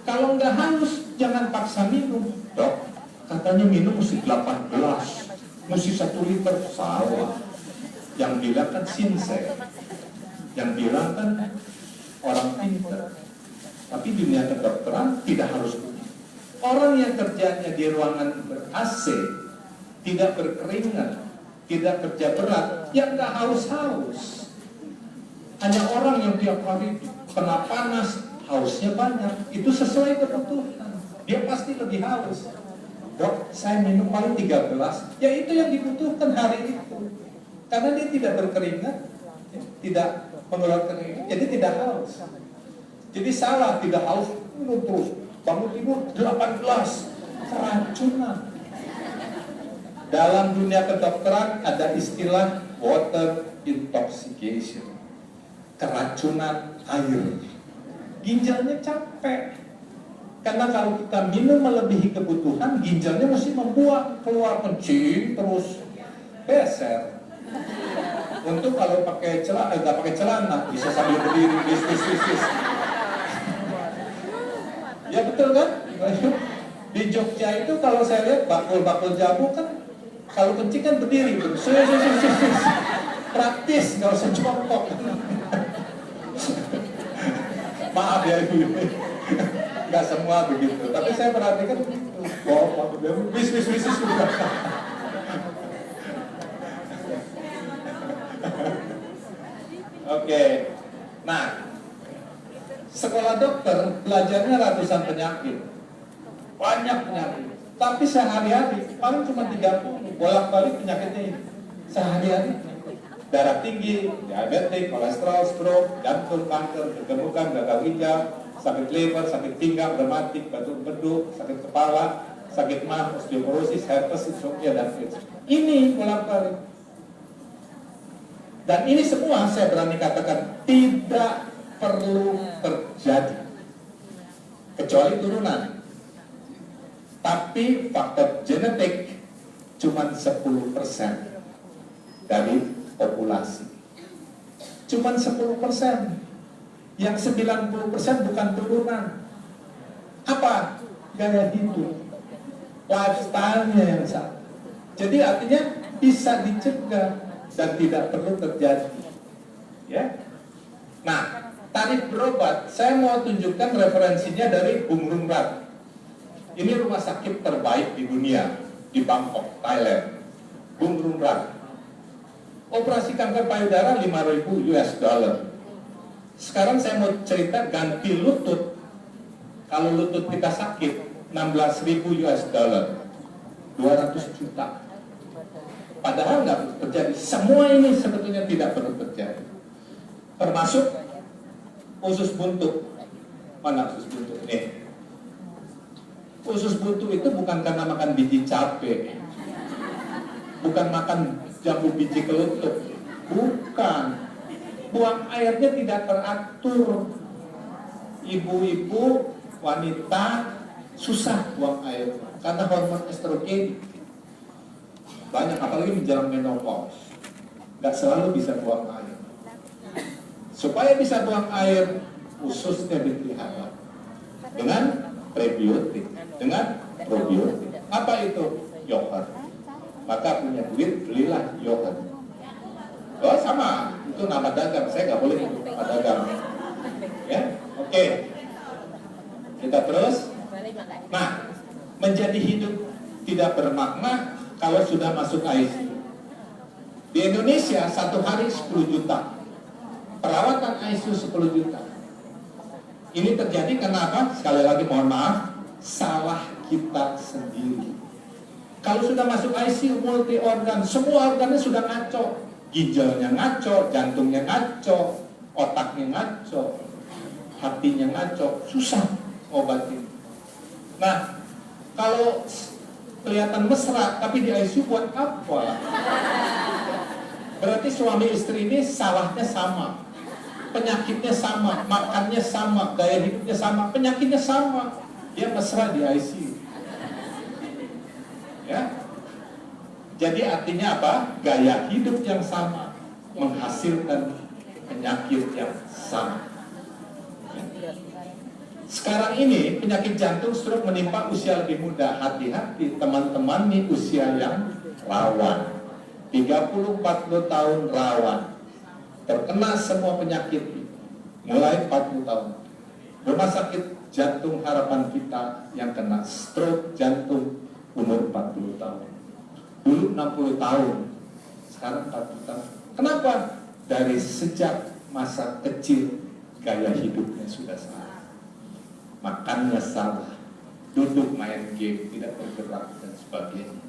Kalau nggak haus, jangan paksa minum. Dok, katanya minum mesti 8 gelas, mesti 1 liter. Salah. Yang bilang kan sincere. Yang bilang kan orang pintar. Tapi dunia kedokteran tidak harus begitu. Orang yang kerjanya di ruangan ber-AC, tidak berkeringat, tidak kerja berat, ya nggak haus-haus. Hanya orang yang tiap hari kena panas, hausnya banyak. Itu sesuai kebutuhan. Dia pasti lebih haus. Dok, saya minum paling 3 gelas. Ya itu yang dibutuhkan hari itu. Karena dia tidak berkeringat, ya, tidak mengeluarkan keringat, jadi tidak haus. Jadi salah, tidak haus, minum terus. Bangun tidur 8 gelas, keracunan. Dalam dunia kedokteran ada istilah water intoxication, keracunan air. Ginjalnya capek. Karena kalau kita minum melebihi kebutuhan, ginjalnya mesti membuang, keluar kencing, terus beser. Untuk kalau pakai celana, nggak pakai celana, bisa sambil berdiri, bis. Ya betul kan? Di Jogja itu kalau saya lihat bakul-bakul jamu kan, kalau kencing kan berdiri, praktis, nggak usah jongkok. Maaf ya ibu, nggak semua begitu. Tapi saya perhatikan begitu. Bis. Oke, nah sekolah dokter belajarnya ratusan penyakit, banyak penyakit. Tapi sehari-hari paling cuma 30 bolak-balik penyakitnya ini. Sehari-hari darah tinggi, diabetes, kolesterol, stroke, jantung, kanker, kegemukan, gagal ginjal, sakit liver, sakit pinggang, rematik, batuk beduk, sakit kepala, sakit mah, osteoporosis, herpes, insomnia, dan AIDS. Ini bolak-balik. Dan ini semua saya berani katakan tidak perlu terjadi kecuali turunan. Tapi faktor genetik cuma 10% dari populasi. Cuma 10%. Yang 90% bukan turunan. Apa? Gaya hidup, lifestyle-nya yang salah. Jadi artinya bisa dicegah dan tidak perlu terjadi. Ya. Nah, tarif berobat, saya mau tunjukkan referensinya dari Bung Rumrat. Ini rumah sakit terbaik di dunia, di Bangkok, Thailand. Bung Rumrat. Operasi kanker payudara 5.000 US dollar. Sekarang saya mau cerita ganti lutut. Kalau lutut kita sakit, 16.000 US dollar. 200 juta. Padahal nggak terjadi. Semua ini sebetulnya tidak perlu terjadi. Termasuk usus buntu. Mana usus buntu? Nih. Usus buntu itu bukan karena makan biji cabai, bukan makan jambu biji kelutut, bukan. Buang airnya tidak teratur. ibu-ibu wanita susah buang air karena hormon estrogen banyak, apalagi menjelang menopause, nggak selalu bisa buang air. Supaya bisa buang air, khususnya dipelihara dengan prebiotik, dengan probiotik. Apa itu? Yogurt. Maka punya duit, belilah yogurt. Oh sama, itu nama dagang, saya nggak boleh nyebut nama dagang. Ya, oke. Kita terus. Nah, menjadi hidup tidak bermakna kalau sudah masuk ICU. Di Indonesia satu hari 10 juta. Perawatan ICU 10 juta. Ini terjadi kenapa? Sekali lagi mohon maaf, salah kita sendiri. Kalau sudah masuk ICU multi organ, semua organnya sudah ngaco. Ginjalnya ngaco, jantungnya ngaco, otaknya ngaco, hatinya ngaco, susah obatin. Nah, kalau kelihatan mesra tapi di ICU buat apa? Berarti suami istri ini salahnya sama, penyakitnya sama, makannya sama, gaya hidupnya sama, penyakitnya sama. Dia mesra di ICU. Ya. Jadi artinya apa? Gaya hidup yang sama menghasilkan penyakit yang sama. Ya. Sekarang ini penyakit jantung stroke menimpa usia lebih muda. Hati-hati teman-teman, nih usia yang rawan. 30-40 tahun rawan. Terkena semua penyakit mulai 40 tahun. Rumah sakit jantung harapan kita yang kena stroke jantung umur 40 tahun. Dulu 60 tahun, sekarang 40 tahun. Kenapa? Dari sejak masa kecil gaya hidupnya sudah salah. Makannya salah, duduk main game, tidak bergerak dan sebagainya.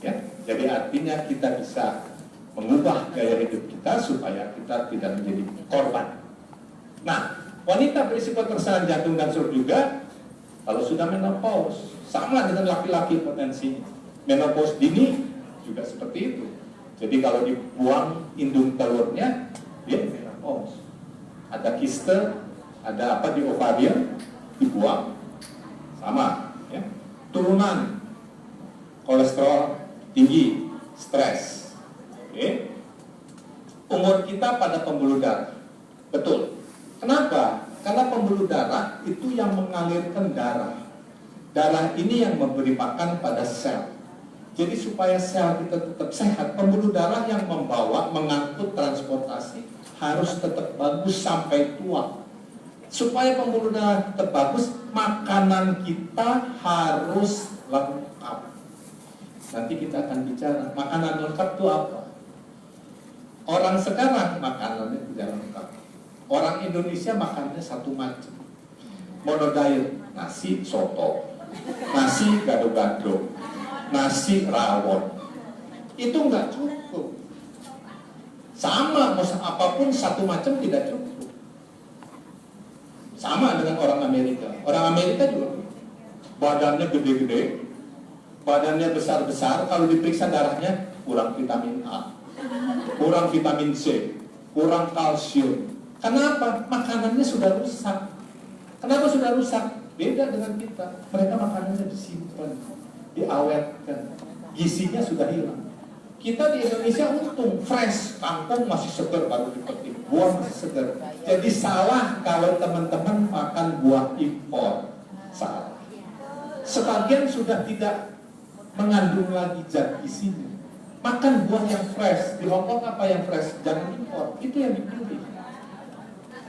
Ya, jadi artinya kita bisa mengubah gaya hidup kita supaya kita tidak menjadi korban. Nah, wanita berisiko terserang jantung dan stroke juga kalau sudah menopause, sama dengan laki-laki potensinya. Menopause dini juga seperti itu. Jadi kalau dibuang indung telurnya, dia menopause. Ada kiste, ada apa di ovarium, dibuang. Sama, ya. Turunan kolesterol tinggi, stres. Oke. Umur kita pada pembuluh darah. Betul. Kenapa? Karena pembuluh darah itu yang mengalirkan darah. Darah ini yang memberi makan pada sel. Jadi supaya sel kita tetap sehat, pembuluh darah yang membawa, mengangkut transportasi harus tetap bagus sampai tua. Supaya pembuluh darah tetap bagus, makanan kita harus lengkap. Nanti kita akan bicara, makanan lengkap itu apa? Orang sekarang makanannya tidak lengkap. Orang Indonesia makannya satu macam. Monodiet, nasi soto, nasi gado-gado, nasi rawon. Itu enggak cukup. Sama, apapun satu macam tidak cukup. Sama dengan orang Amerika. Orang Amerika juga badannya gede-gede, badannya besar-besar, kalau diperiksa darahnya kurang vitamin A, kurang vitamin C, kurang kalsium. Kenapa? Makanannya sudah rusak. Kenapa sudah rusak? Beda dengan kita. Mereka makanannya disimpan, diawetkan, gizinya sudah hilang. Kita di Indonesia untung fresh, kangkung masih segar baru dipetik, buah masih segar. Jadi salah kalau teman-teman makan buah impor. Salah. Sebagian sudah tidak mengandung lagi zat gizinya. Makan buah yang fresh. Di Hongkong apa yang fresh? Jangan impor. Itu yang dipilih.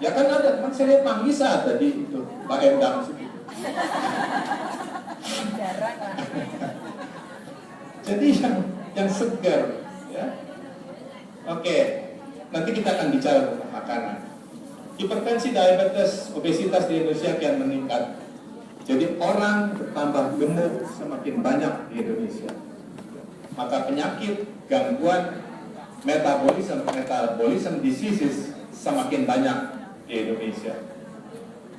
Ya kan ada, kan saya lihat manggis ada di itu, Pak Endang situ. Jadi yang segar, ya. Oke, nanti kita akan bicara tentang makanan. Hipertensi, diabetes, obesitas di Indonesia kian meningkat. Jadi orang bertambah gemuk semakin banyak di Indonesia. Maka penyakit, gangguan, metabolism diseases semakin banyak di Indonesia.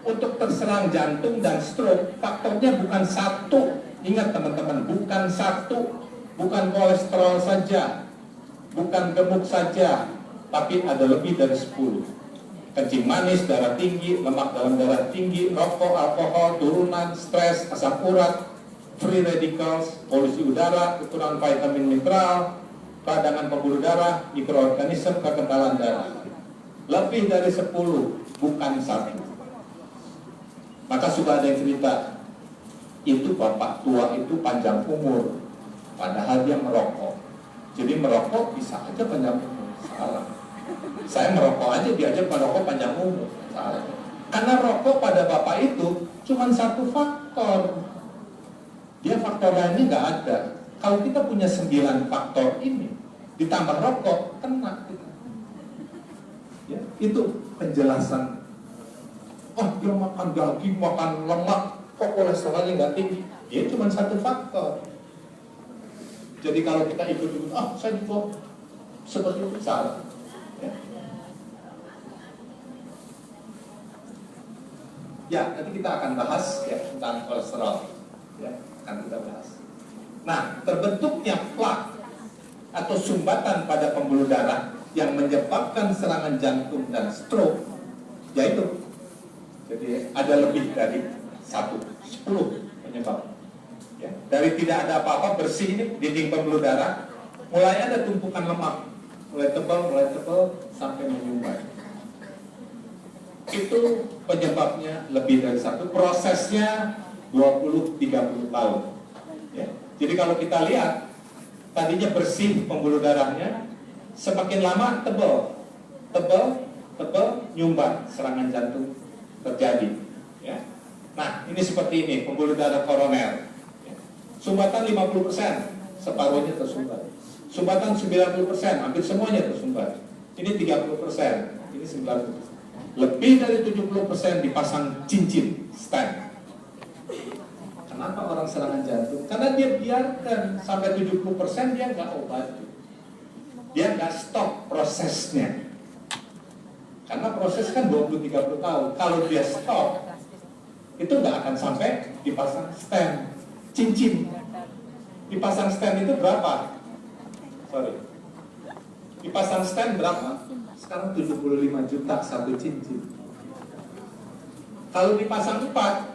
Untuk terserang jantung dan stroke, faktornya bukan satu. Ingat teman-teman, bukan satu. Bukan kolesterol saja, bukan gemuk saja, tapi ada lebih dari 10. kencing manis, darah tinggi, lemak dalam darah tinggi, rokok, alkohol, turunan, stres, asam urat, free radicals, polusi udara, kekurangan vitamin mineral, peradangan pembuluh darah, mikroorganisme, kekentalan darah. Lebih dari 10, bukan 1. Maka sudah ada yang cerita, itu bapak tua itu panjang umur, padahal dia merokok. Jadi merokok bisa aja panjang umur. Salah. Saya merokok aja diajak merokok panjang umur. Salah. Karena rokok pada bapak itu cuma satu faktor. Dia faktor lainnya nggak ada. Kalau kita punya 9 faktor ini, ditambah rokok, kena kita. Ya, itu penjelasan. Oh, dia makan daging, makan lemak, kok kolesterolnya nggak tinggi? Dia cuma satu faktor. Jadi kalau kita ikut, saya juga seperti itu, salah. Ya, nanti kita akan bahas ya tentang kolesterol. Ya, akan kita bahas. Nah, terbentuknya plak atau sumbatan pada pembuluh darah yang menyebabkan serangan jantung dan stroke, yaitu jadi ada lebih dari 10 penyebab. Ya, dari tidak ada apa-apa, bersih ini dinding pembuluh darah, mulai ada tumpukan lemak, mulai tebal sampai menyumbat. Itu penyebabnya lebih dari 1, prosesnya 20-30 tahun. Ya. Jadi kalau kita lihat, tadinya bersih pembuluh darahnya, semakin lama tebal, nyumbat, serangan jantung terjadi. Ya. Nah, ini seperti ini, pembuluh darah koroner. Ya. Sumbatan 50%, separuhnya tersumbat. Sumbatan 90%, hampir semuanya tersumbat. Ini 30%, ini 90%. Lebih dari 70% dipasang cincin, stent. Kenapa orang serangan jantung? Karena dia biarkan sampai 70% dia nggak obati. Dia nggak stop prosesnya. Karena proses kan 20-30 tahun. Kalau dia stop, itu nggak akan sampai dipasang stent, cincin. Dipasang stent itu berapa? Dipasang stent berapa? Sekarang 75 juta satu cincin. Kalau dipasang 4,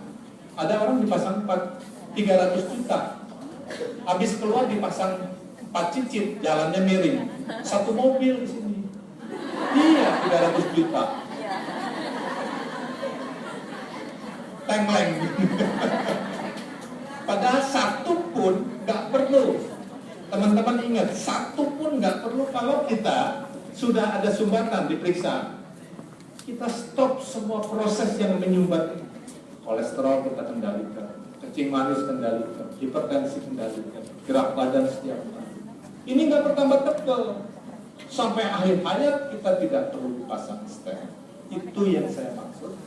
ada orang dipasang 4, 300 juta. Habis keluar dipasang 4 cincin, jalannya miring. Satu mobil di sini. Iya, 300 juta. Tengkleng. Padahal 1 pun nggak perlu. Teman-teman ingat, 1 pun nggak perlu kalau kita sudah ada sumbatan diperiksa. Kita stop semua proses yang menyumbat. Kolesterol kita kendalikan, kencing manis kendalikan, hipertensi kendalikan, gerak badan setiap hari. Ini nggak bertambah tebal. Sampai akhir hayat kita tidak perlu dipasang stent. Itu yang saya maksud.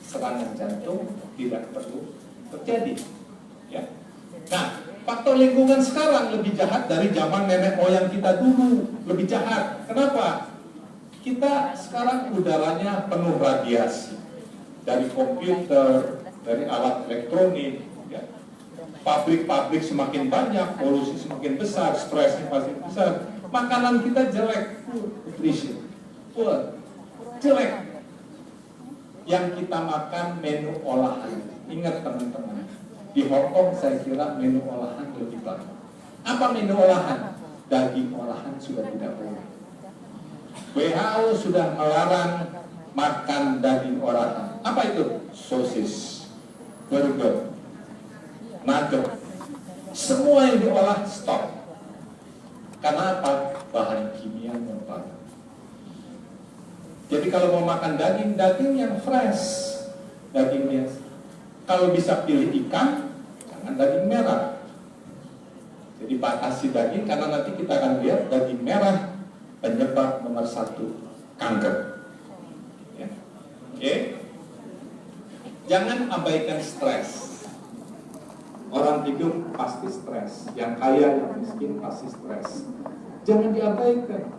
Serangan jantung tidak perlu terjadi. Ya. Nah, faktor lingkungan sekarang lebih jahat dari zaman nenek moyang kita dulu, lebih jahat. Kenapa? Kita sekarang udaranya penuh radiasi dari komputer, dari alat elektronik, ya. Pabrik-pabrik semakin banyak, polusi semakin besar, stresnya pasti besar. Makanan kita jelek, nutrisi, jelek. Yang kita makan menu olahan. Ingat teman-teman. Di Hongkong saya kira menu olahan lebih banyak. Apa menu olahan? Daging olahan sudah tidak boleh. WHO sudah melarang makan daging olahan. Apa itu? Sosis, burger, nugget. Semua yang diolah stop. Karena apa? Bahan kimia yang banyak. Jadi kalau mau makan daging yang fresh. Daging yang kalau bisa pilih ikan, jangan daging merah. Jadi batasi daging, karena nanti kita akan lihat daging merah penyebab nomor 1 kanker. Ya. Oke? Jangan abaikan stres. Orang hidup pasti stres, yang kaya, yang miskin pasti stres. Jangan diabaikan.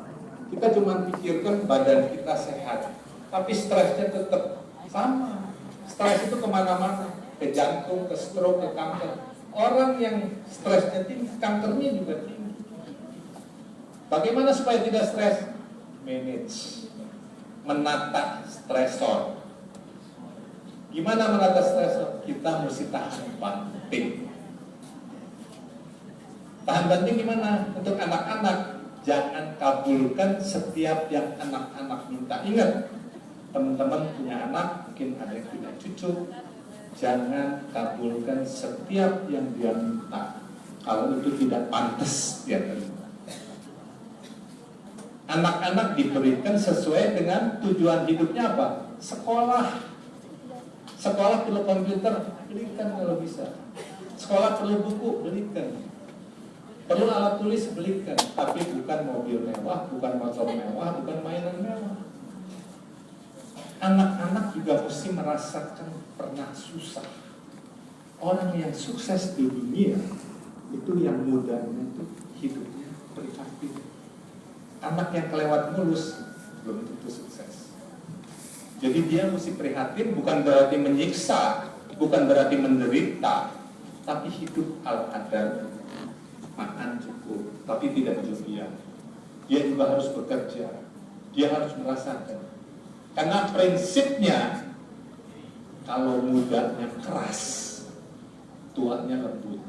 Kita cuma pikirkan badan kita sehat, tapi stresnya tetap sama. Stres itu kemana-mana, ke jantung, ke stroke, ke kanker. Orang yang stresnya tinggi, kankernya juga tinggi. Bagaimana supaya tidak stres? Manage. menata stresor. Gimana menata stresor? Kita mesti tahan banting. Tahan banting gimana? Untuk anak-anak, jangan kabulkan setiap yang anak-anak minta. Ingat, teman-teman punya anak, mungkin ada yang punya cucu, jangan kabulkan setiap yang dia minta. Kalau itu tidak pantas dia terima. Anak-anak diberikan sesuai dengan tujuan hidupnya apa? Sekolah. Sekolah perlu komputer, belikan kalau bisa. Sekolah perlu buku, belikan. Perlu alat tulis, belikan. Tapi bukan mobil mewah, bukan motor mewah, bukan mainan mewah. Anak-anak juga mesti merasakan pernah susah. Orang yang sukses di dunia itu yang mudanya itu hidupnya prihatin. Anak yang kelewat mulus belum tentu sukses. Jadi dia mesti prihatin, bukan berarti menyiksa, bukan berarti menderita, tapi hidup al-adar, makan cukup, tapi tidak berlebihan. Dia juga harus bekerja, dia harus merasakan. Karena prinsipnya, kalau mudanya keras, tuanya lembut.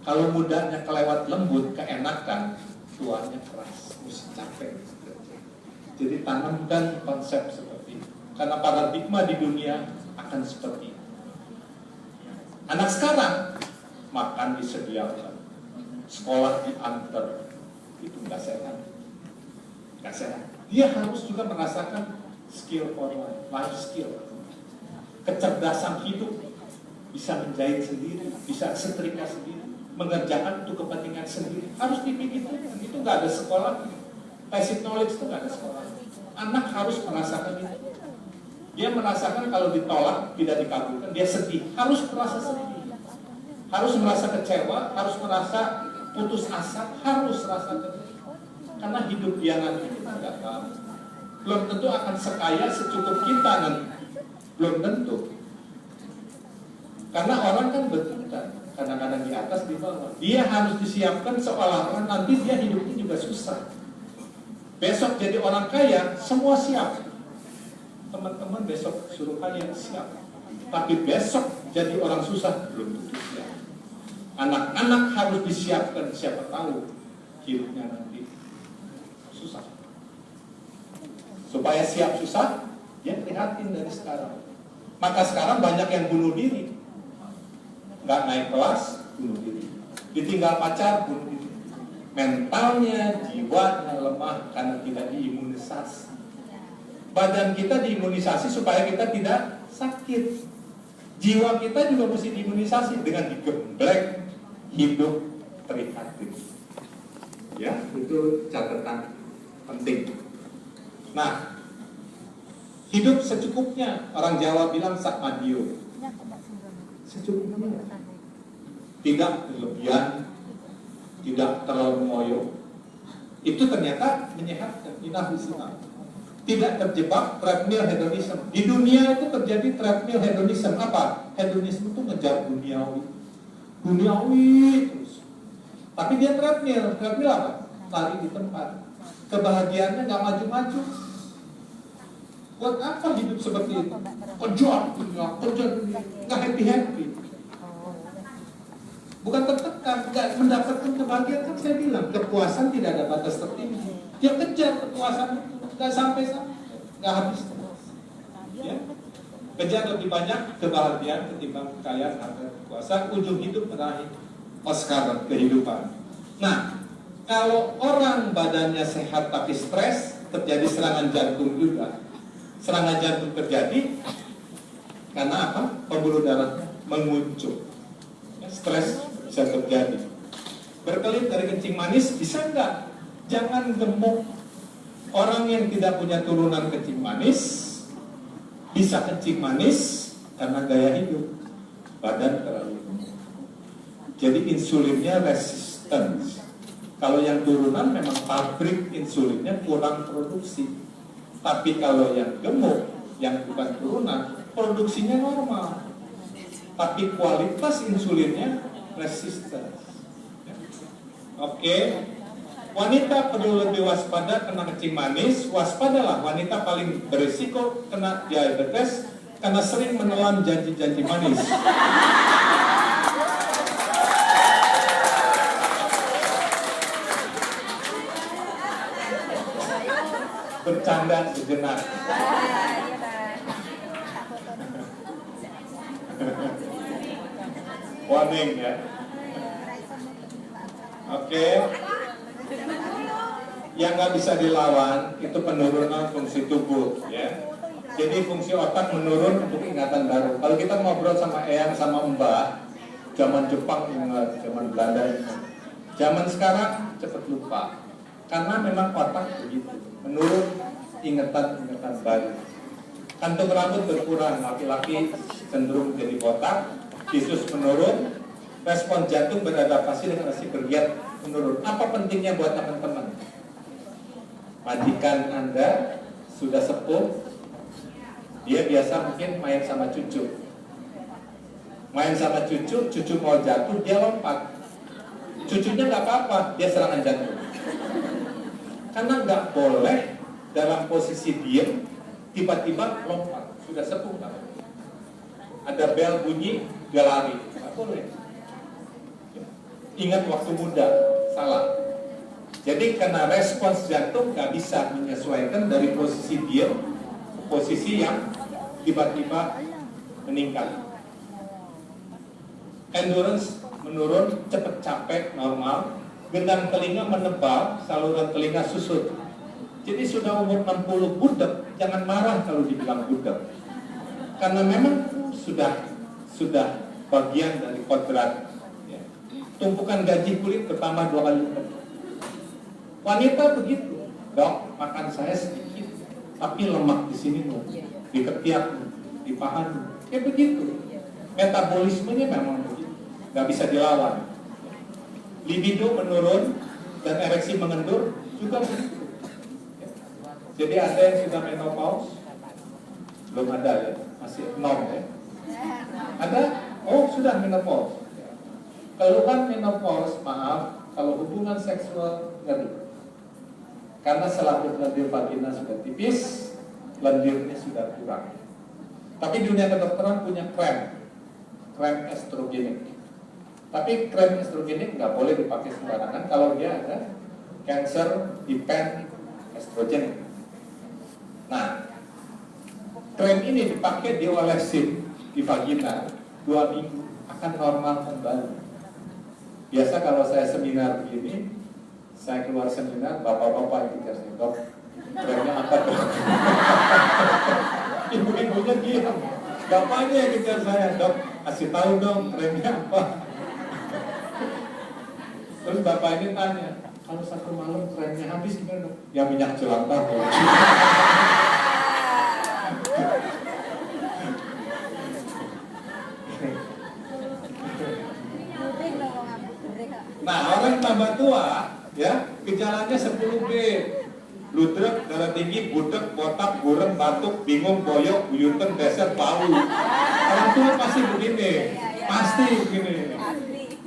Kalau mudanya kelewat lembut, keenakan, tuanya keras, mesti capek. Jadi tanamkan konsep seperti itu. Karena paradigma di dunia akan seperti itu. Anak sekarang makan disediakan, sekolah diantar, itu nggak sehat. Nggak sehat. Dia harus juga merasakan skill for life skill, kecerdasan hidup, bisa menjahit sendiri, bisa setrika sendiri, mengerjakan untuk kepentingan sendiri, harus dipikirkan. Itu nggak ada sekolah. Basic knowledge itu nggak ada sekolah. Anak harus merasakan itu. Dia merasakan kalau ditolak, tidak dikabulkan, dia sedih. Harus merasa sedih. Harus merasa kecewa, harus merasa putus asa, harus rasakan itu. Karena hidup dia nanti kita nggak tahu. Belum tentu akan sekaya secukup kita nanti. Belum tentu. Karena orang kan bertingkat, kadang-kadang di atas, di bawah. Dia harus disiapkan seolah-olah nanti dia hidupnya juga susah. Besok jadi orang kaya, semua siap. Teman-teman besok suruh kaya, siap. Tapi besok jadi orang susah, belum tentu siap. Anak-anak harus disiapkan, siapa tahu hidupnya nanti susah. Supaya siap susah, dia prihatin dari sekarang. Maka sekarang banyak yang bunuh diri. Nggak naik kelas, bunuh diri. Ditinggal pacar, bunuh diri. Mentalnya, jiwanya lemah karena tidak diimunisasi. Badan kita diimunisasi supaya kita tidak sakit. Jiwa kita juga mesti diimunisasi dengan digembleng, hidup prihatin. Ya, itu catatan penting. Nah, hidup secukupnya. Orang Jawa bilang sakmadio. Secukupnya. Tidak berlebihan, tidak terlalu ngoyo. Itu ternyata menyehatkan. Tidak terjebak treadmill hedonisme. Di dunia itu terjadi treadmill hedonisme. Apa? Hedonisme itu ngejar duniawi. Duniawi terus. Tapi dia treadmill. Treadmill apa? Lari di tempat. Kebahagiaannya nggak maju-maju. Buat apa hidup seperti itu? Kejar dunia, nggak happy-happy. Bukan tertekan, nggak mendapatkan kebahagiaan. Kan saya bilang, kepuasan tidak ada batas tertinggi. Dia kejar kepuasan itu, nggak sampai-sampai, nggak habis. Ya? Kejar lebih banyak kebahagiaan ketimbang kekayaan atau kekuasaan. Ujung hidup meraih Oscar kehidupan. Nah, kalau orang badannya sehat tapi stres, terjadi serangan jantung juga. Serangan jantung terjadi karena apa? Pembuluh darahnya menguncung. Stres bisa terjadi. Berkelit dari kencing manis bisa enggak? Jangan gemuk. Orang yang tidak punya turunan kencing manis bisa kencing manis karena gaya hidup, badan terlalu gemuk. Jadi insulinnya resistance. Kalau yang turunan memang pabrik insulinnya kurang produksi. Tapi kalau yang gemuk, yang bukan turunan, produksinya normal. Tapi kualitas insulinnya resisten. Oke. Wanita perlu lebih waspada kena kencing manis. Waspadalah, wanita paling berisiko kena diabetes karena sering menelan janji-janji manis. Bercanda sejenak. Warning ya. Oke. Yang nggak bisa dilawan itu penurunan fungsi tubuh ya. Jadi fungsi otak menurun untuk ingatan baru. Kalau kita ngobrol sama Eyang sama Mbak, zaman Jepang ingat, zaman Belanda ingat. Zaman sekarang cepat lupa. Karena memang otak begitu, menurun ingatan baru. Kantung rambut berkurang, laki-laki cenderung jadi botak, visus menurun, respon jantung beradaptasi dengan si bergiat menurun. Apa pentingnya buat teman-teman? Majikan Anda sudah sepuh, dia biasa mungkin main sama cucu. Main sama cucu, cucu mau jatuh, dia lompat. Cucunya nggak apa-apa, dia serangan jantung. Karena nggak boleh dalam posisi diam, tiba-tiba lompat. Sudah sepuh kan? Ada bel bunyi, dia lari. Nggak boleh. Ingat waktu muda, salah. Jadi karena respons jantung nggak bisa menyesuaikan dari posisi diam ke posisi yang tiba-tiba meningkat. Endurance menurun, cepat capek, normal. Gendang telinga menebal, saluran telinga susut. Jadi sudah umur 60 budak, jangan marah kalau dibilang budak. Karena memang sudah bagian dari kodrat. Ya. Tumpukan gaji kulit bertambah 2 kali lipat. Wanita begitu, dok, makan saya sedikit, tapi lemak di sini loh, di ketiak, di paha, kayak begitu. Metabolismenya memang begitu, nggak bisa dilawan. Libido menurun dan ereksi mengendur juga begitu. Jadi ada yang sudah menopause? Belum ada ya, masih 0 ya. Ada? Oh sudah menopause. Keluhan menopause, maaf, kalau hubungan seksual ngeri. Karena selaput lendir vagina sudah tipis, lendirnya sudah kurang. Tapi dunia kedokteran punya krem estrogenik. Tapi krem estrogenik nggak boleh dipakai sembarangan kalau dia ada cancer depend estrogen. Nah, krem ini dipakai diolesin di vagina 2 minggu akan normal kembali. Biasa kalau saya seminar begini, saya keluar seminar, bapak-bapak itu kasih dok, kremnya apa dok? Ibu-ibunya diam, bapaknya yang kejar saya, dok, kasih tahu dong kremnya apa. Terus bapak ini tanya, kalau 1 malam kremnya habis gimana dok? Ya minyak jelantah. Nah orang tambah tua, ya gejalanya 10B, ludruk, darah tinggi, budek, botak, burem, batuk, bingung, boyok, buyuten, beser, bau. Orang tua pasti begini, pasti begini.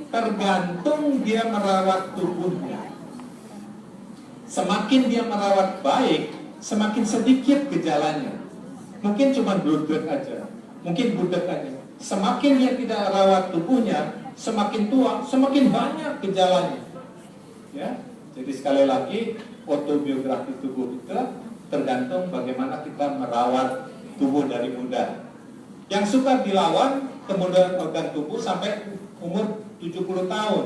Tergantung dia merawat tubuhnya. Semakin dia merawat baik, semakin sedikit gejalanya. Mungkin cuma ludruk aja, mungkin budek aja. Semakin dia tidak rawat tubuhnya, semakin tua, semakin banyak gejalanya. Ya, jadi sekali lagi autobiografi tubuh itu tergantung bagaimana kita merawat tubuh dari muda. Yang suka dilawan kemudian organ tubuh sampai umur 70 tahun.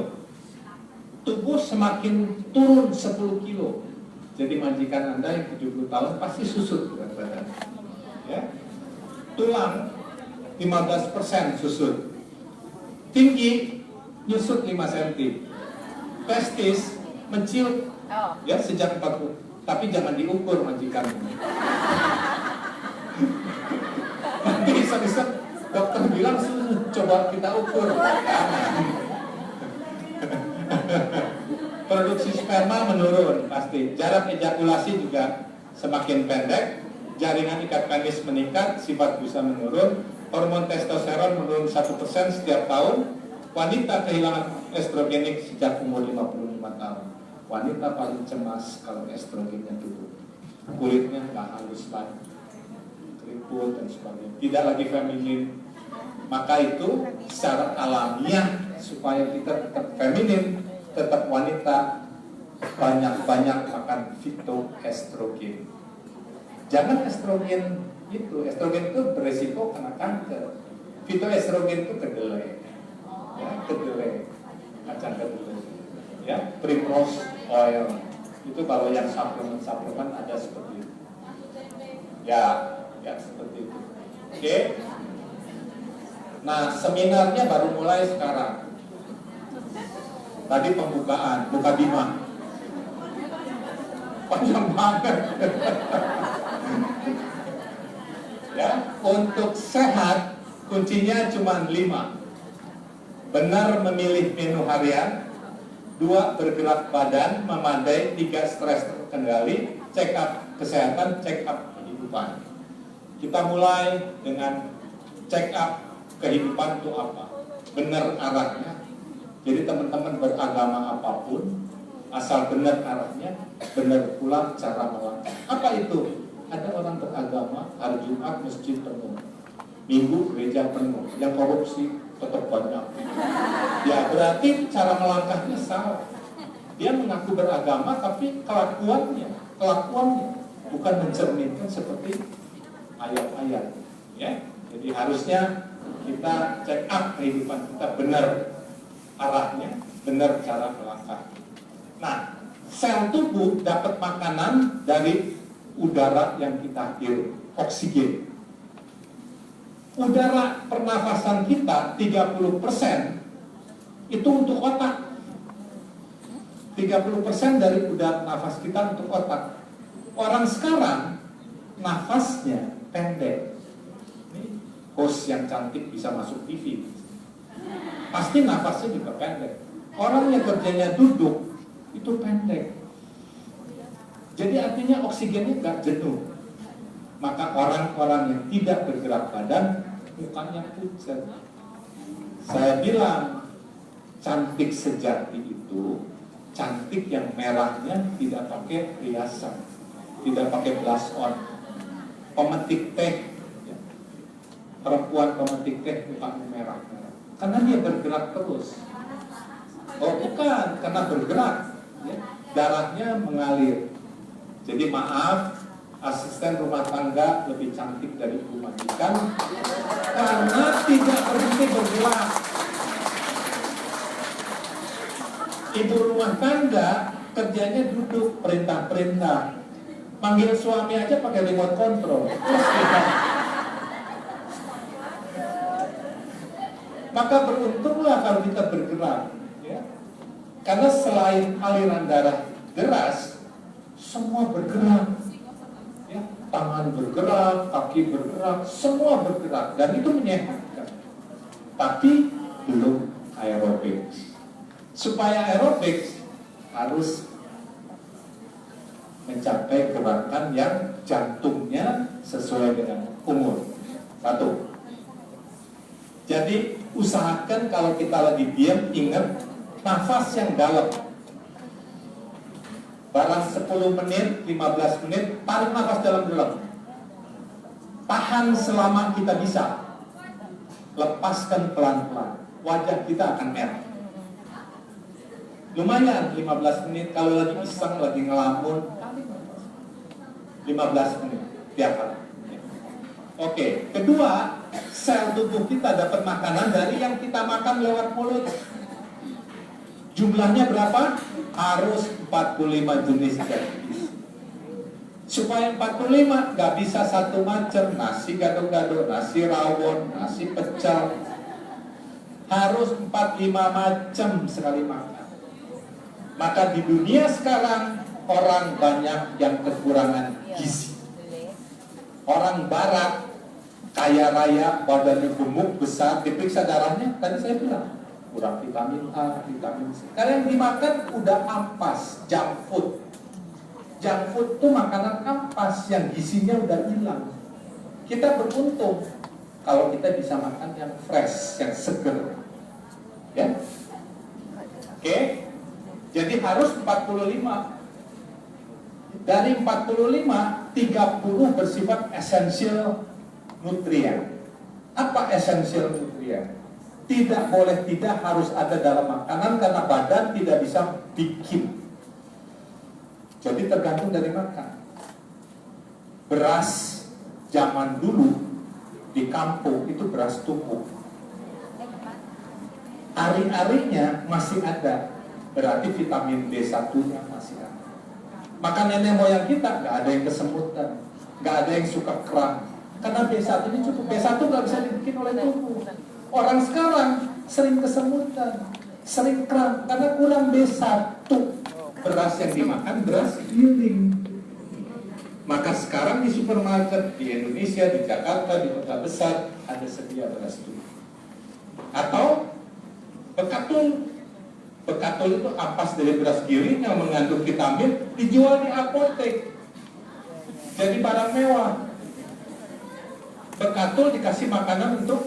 Tubuh semakin turun 10 kilo. Jadi majikan Anda yang 70 tahun pasti susut berat badan. Ya. Tulang 15% susut. Tinggi nyusut 5 cm. Testis menciut ya sejak 40. Tapi jangan diukur majikan. Nanti iseng-iseng dokter bilang coba kita ukur. Produksi sperma menurun pasti. Jarak ejakulasi juga semakin pendek. Jaringan ikat penis meningkat, sifat busa menurun. Hormon testosteron menurun 1% setiap tahun. Wanita kehilangan estrogenik sejak umur 55 tahun. Wanita paling cemas kalau estrogennya turun. Kulitnya nggak halus lagi, keriput dan sebagainya, tidak lagi feminin. Maka itu secara alamiah supaya kita tetap feminin, tetap wanita, banyak-banyak makan fitoestrogen. Jangan estrogen itu beresiko kena kanker. Fitoestrogen itu kedelai, ya, kedelai, kacang kedelai, ya, primrose oil. Itu kalau yang suplemen ada seperti itu. Ya seperti itu. Oke. Nah, seminarnya baru mulai sekarang. Tadi pembukaan, buka bima. Panjang banget. Ya, untuk sehat kuncinya cuma 5. Benar memilih menu harian, 2 bergerak badan memadai, 3 stres terkendali, check up kesehatan, check up kehidupan. Kita mulai dengan check up kehidupan itu apa, benar arahnya. Jadi teman-teman beragama apapun, asal benar arahnya, benar pula cara melangkah. Apa itu? Ada orang beragama, hari Jumat masjid penuh, Minggu gereja penuh, yang korupsi tetap banyak. Ya berarti cara melangkahnya salah. Dia mengaku beragama, tapi kelakuannya bukan mencerminkan seperti ayat-ayat. Ya, jadi harusnya kita check up kehidupan kita, benar arahnya, benar cara melangkah. Nah, sel tubuh dapat makanan dari udara yang kita hirup, oksigen. Udara pernafasan kita 30% itu untuk otak. 30% dari udara nafas kita untuk otak. Orang sekarang nafasnya pendek. Ini host yang cantik bisa masuk TV. Pasti nafasnya juga pendek. Orang yang kerjanya duduk itu pendek. Jadi artinya oksigennya gak jenuh. Maka orang-orang yang tidak bergerak badan mukanya pucat. Saya bilang cantik sejati itu cantik yang merahnya tidak pakai riasan, tidak pakai blush on. Pemetik teh, ya. Perempuan pemetik teh mukanya merah, karena dia bergerak terus. Oh bukan, karena bergerak, ya. Darahnya mengalir. Jadi maaf, asisten rumah tangga lebih cantik dari ibu majikan karena tidak berhenti bergerak. Ibu rumah tangga kerjanya duduk, perintah-perintah. Panggil suami aja pakai remote control. Maka beruntunglah kalau kita bergerak, ya. Karena selain aliran darah deras, semua bergerak. Ya, tangan bergerak, kaki bergerak, semua bergerak, dan itu menyehatkan. Tapi belum aerobik. Supaya aerobik harus mencapai gerakan yang jantungnya sesuai dengan umur. 1. Jadi usahakan kalau kita lagi diam, ingat nafas yang dalam. Barang 10 menit, 15 menit, tarik nafas dalam-dalam. Tahan selama kita bisa. Lepaskan pelan-pelan. Wajah kita akan merah. Lumayan 15 menit, kalau lagi iseng, lagi ngelamun, 15 menit tiap hari. Oke, kedua, sel tubuh kita dapat makanan dari yang kita makan lewat mulut. Jumlahnya berapa? Harus 45 jenis zat gizi. Supaya 45, gak bisa satu macam. Nasi gado-gado, nasi rawon, nasi pecel. Harus 45 macam sekali makan. Maka di dunia sekarang orang banyak yang kekurangan gizi. Orang barat kaya raya, badannya gemuk, besar, diperiksa darahnya, tadi saya bilang kurang vitamin A, vitamin C. Karena yang dimakan udah ampas, junk food. Junk food itu makanan ampas yang gizinya udah hilang. Kita beruntung kalau kita bisa makan yang fresh, yang seger. Ya, oke. Jadi Jadi harus 45. Dari 45, 30 bersifat essential nutrien. Apa essential nutrien? Tidak boleh tidak harus ada dalam makanan karena badan tidak bisa bikin. Jadi tergantung dari makan. Beras zaman dulu di kampung itu beras tumpuk. Ari-arinya masih ada, berarti vitamin B1-nya masih ada. Maka nenek moyang kita nggak ada yang kesemutan, nggak ada yang suka kram, karena B1 ini cukup. B1 nggak bisa dibikin oleh tubuh. Orang sekarang sering kesemutan, sering kram karena kurang B1. Beras yang dimakan beras giling. Maka sekarang di supermarket di Indonesia, di Jakarta, di kota besar ada sedia beras tumpuk. Atau bekatul. Bekatul itu ampas dari beras giling yang mengandung vitamin, dijual di apotek. Jadi barang mewah. Bekatul dikasih makanan untuk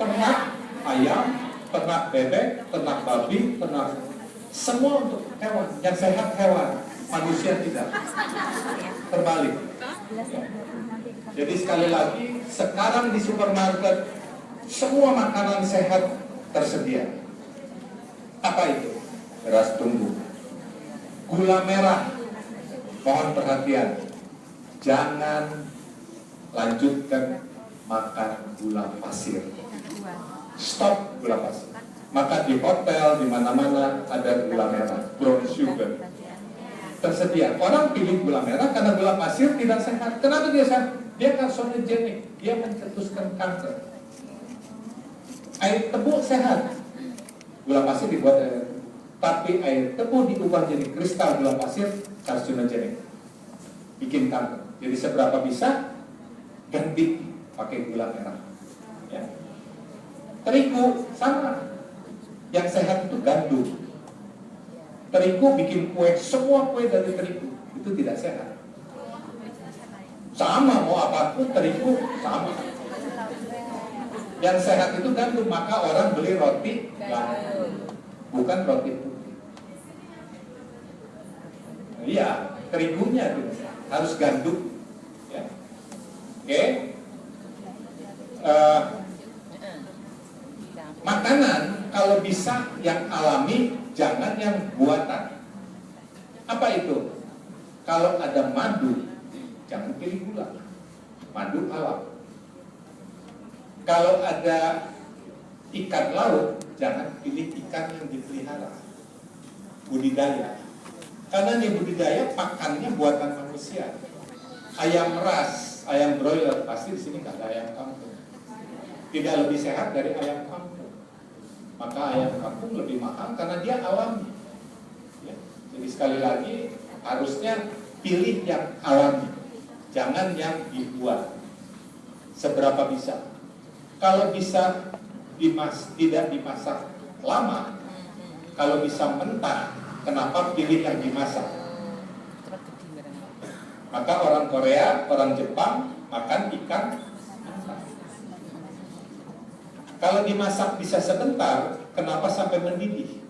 ternak ayam, ternak bebek, ternak babi, ternak semua untuk hewan. Yang sehat hewan, manusia tidak. Terbalik. Jadi sekali lagi, sekarang di supermarket semua makanan sehat tersedia. Apa itu? Beras tumbuk. Gula merah. Mohon perhatian. Jangan lanjutkan makan gula pasir. Stop gula pasir. Maka di hotel, di mana-mana ada gula merah, brown sugar. Tersedia. Orang pilih gula merah karena gula pasir tidak sehat. Kenapa dia sehat? Dia karsonogenik. Dia mencetuskan kanker. Air tebu sehat. Gula pasir dibuat dari tebu. Tapi air tebu diubah jadi kristal gula pasir, karsinogenik, bikin kanker. Jadi seberapa bisa ganti pakai gula merah. Ya. Terigu sama. Yang sehat itu gandum. Terigu bikin kue, semua kue dari terigu itu tidak sehat. Sama mau apapun terigu sama. Yang sehat itu gandum, maka orang beli roti gandum, bukan roti putih. Iya, terigunya itu harus gandum. Ya. Oke. Makanan kalau bisa yang alami, jangan yang buatan. Apa itu? Kalau ada madu, jangan pilih gula. Madu alam. Kalau ada ikan laut, jangan pilih ikan yang dipelihara, budidaya. Karena di budidaya pakannya buatan manusia. Ayam ras, ayam broiler, pasti di sini nggak ada ayam kampung. Tidak lebih sehat dari ayam kampung. Maka ayam kampung lebih mahal karena dia alami. Ya. Jadi sekali lagi harusnya pilih yang alami, jangan yang dibuat. Seberapa bisa? Kalau bisa tidak dimasak lama, kalau bisa mentah, kenapa pilih yang dimasak? Maka orang Korea, orang Jepang makan ikan mentah. Kalau dimasak bisa sebentar, kenapa sampai mendidih?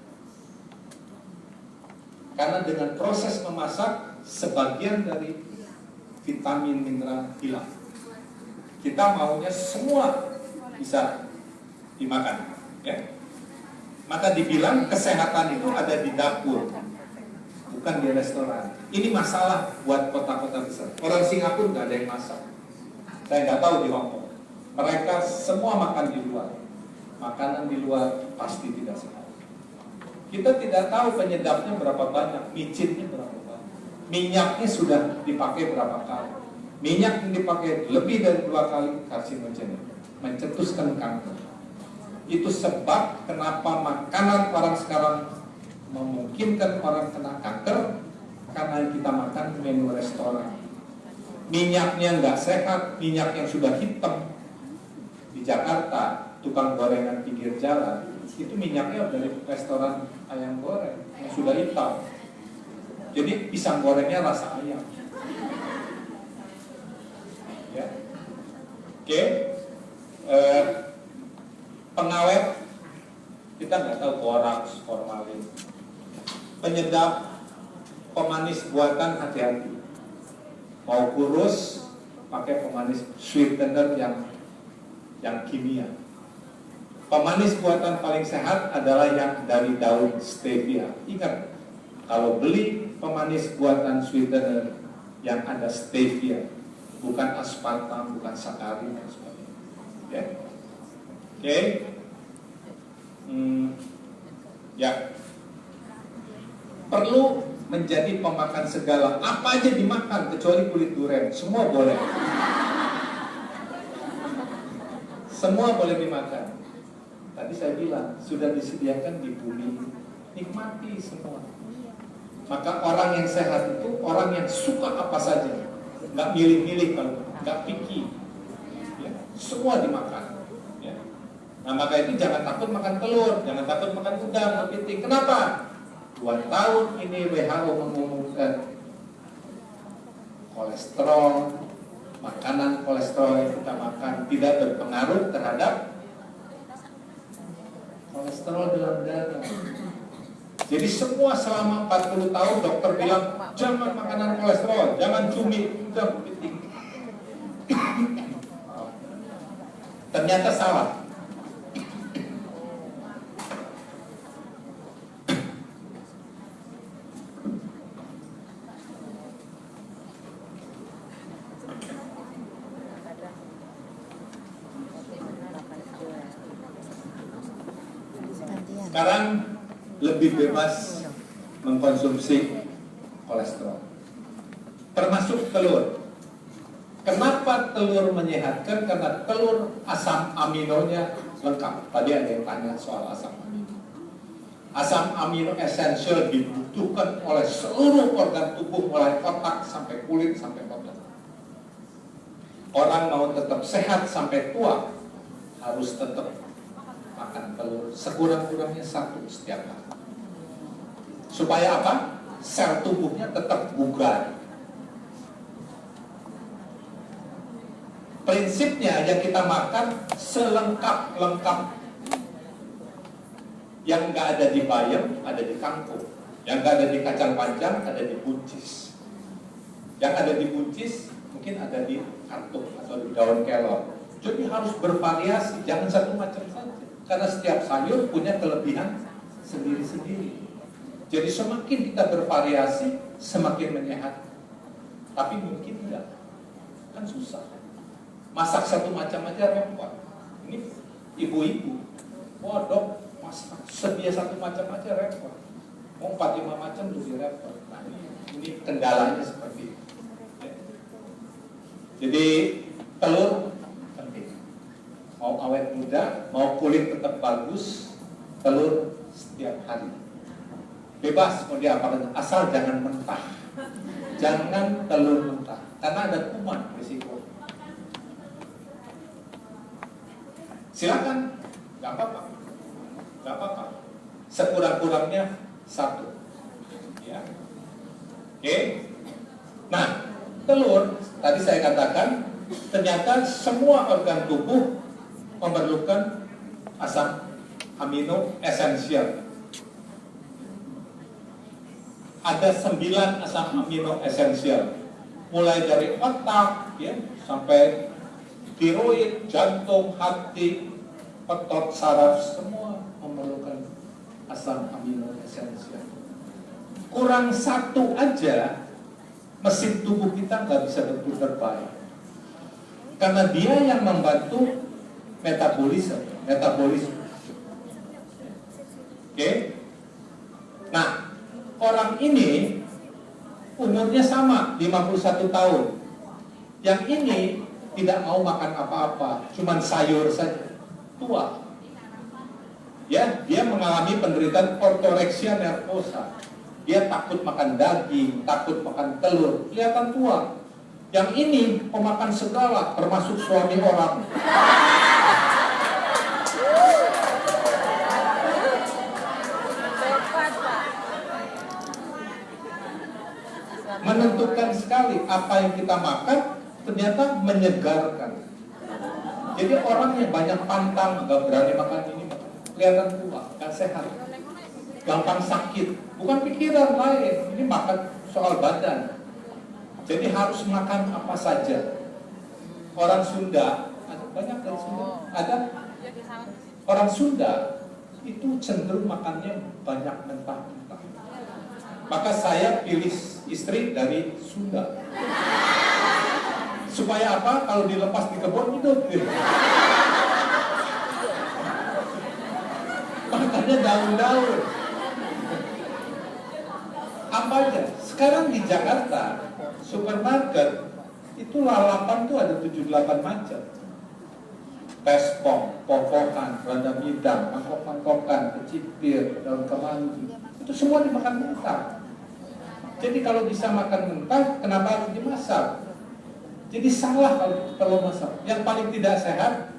Karena dengan proses memasak, sebagian dari vitamin mineral hilang. Kita maunya semua bisa dimakan, ya. Maka dibilang kesehatan itu ada di dapur, bukan di restoran. Ini masalah buat kota-kota besar. Orang Singapura nggak ada yang masak. Saya nggak tahu di Hong Kong. Mereka semua makan di luar. Makanan di luar pasti tidak sehat. Kita tidak tahu penyedapnya berapa banyak, micinnya berapa banyak, minyaknya sudah dipakai berapa kali. Minyak yang dipakai lebih dari 2 kali karsinogenik, mencetuskan kanker. Itu sebab kenapa makanan orang sekarang memungkinkan orang kena kanker, karena kita makan menu restoran. Minyaknya nggak sehat, minyak yang sudah hitam. Di Jakarta, tukang gorengan pinggir jalan, itu minyaknya dari restoran ayam goreng yang sudah hitam. Jadi pisang gorengnya rasa ayam. Ya. Oke. Pengawet kita nggak tahu, boraks, formalin. penyedap, pemanis buatan hati-hati. Mau kurus, pakai pemanis sweetener yang kimia. Pemanis buatan paling sehat adalah yang dari daun stevia. Ingat, kalau beli pemanis buatan sweetener yang ada stevia, bukan aspartam, bukan sakarin dan sebagainya. Ya. Oke. Ya. Perlu menjadi pemakan segala, apa aja dimakan kecuali kulit durian, semua boleh. Semua boleh dimakan. Tadi saya bilang sudah disediakan di bumi, nikmati semua. Maka orang yang sehat itu orang yang suka apa saja, nggak milih-milih, kalau nggak picky, ya, semua dimakan. Ya. Nah maka itu jangan takut makan telur, jangan takut makan udang, kepiting. Kenapa? 2 tahun ini WHO mengumumkan kolesterol, makanan kolesterol yang kita makan tidak berpengaruh terhadap kolesterol dalam darah. Jadi semua selama 40 tahun dokter bilang jangan makanan kolesterol, jangan cumi, udang, kepiting. Ternyata salah. Sekarang lebih bebas mengkonsumsi kolesterol, termasuk telur. Kenapa telur menyehatkan? Karena telur asam aminonya lengkap. Tadi ada yang tanya soal asam amino. Asam amino esensial dibutuhkan oleh seluruh organ tubuh, mulai otak sampai kulit sampai otot. Orang mau tetap sehat sampai tua harus tetap makan telur sekurang-kurangnya 1 setiap hari. Supaya apa? Sel tubuhnya tetap bugar. Prinsipnya yang kita makan selengkap-lengkap. Yang nggak ada di bayam ada di kangkung, yang nggak ada di kacang panjang ada di buncis, yang ada di buncis mungkin ada di kantung atau di daun kelor. Jadi harus bervariasi, jangan satu macam saja. Karena setiap sayur punya kelebihan sendiri-sendiri. Jadi semakin kita bervariasi, semakin menyehatkan. Tapi mungkin enggak, kan susah. Masak satu macam aja repot. Ini ibu-ibu, dok, masak sedia satu macam aja repot. Mau 4-5 macam lebih repot. Nah ini kendalanya seperti itu. Jadi telur penting. Mau awet muda, mau kulit tetap bagus, telur setiap hari. Bebas mau diapakan, asal jangan mentah. Jangan telur mentah, karena ada kuman risiko. Silakan, nggak apa-apa, nggak apa-apa. Sekurang-kurangnya 1. Ya, oke. Nah, telur tadi saya katakan ternyata semua organ tubuh memerlukan asam amino esensial. Ada 9 asam amino esensial, mulai dari otak ya sampai tiroid, jantung, hati, otot, saraf, semua memerlukan asam amino esensial. Kurang 1 aja mesin tubuh kita nggak bisa berputar baik, karena dia yang membantu metabolisme. Oke? Nah, orang ini umurnya sama, 51 tahun. Yang ini tidak mau makan apa-apa, cuman sayur saja. Tua. Ya, dia mengalami penderitaan ortoreksia nervosa. Dia takut makan daging, takut makan telur, kelihatan tua. Yang ini pemakan segala, termasuk suami orang. Menentukan sekali apa yang kita makan, ternyata menyegarkan. Jadi orang yang banyak pantang, nggak berani makan ini, kelihatan tua, nggak sehat. gampang sakit. Bukan pikiran lain, ini makan soal badan. Jadi harus makan apa saja. Orang Sunda, ada banyak dari Sunda, ada orang Sunda itu cenderung makannya banyak mentah-mentah. Maka saya pilih istri dari Sunda. Supaya apa? Kalau dilepas di kebun hidup. Makannya daun-daun. Apa aja? Sekarang di Jakarta, supermarket itu lalapan tuh ada 7-8 macam. Pespong, popokan, rada midang, mangkok-mangkokan, kecipir, daun kemangi. Itu semua dimakan mentah. Jadi kalau bisa makan mentah, kenapa harus dimasak? Jadi salah kalau masak. Yang paling tidak sehat,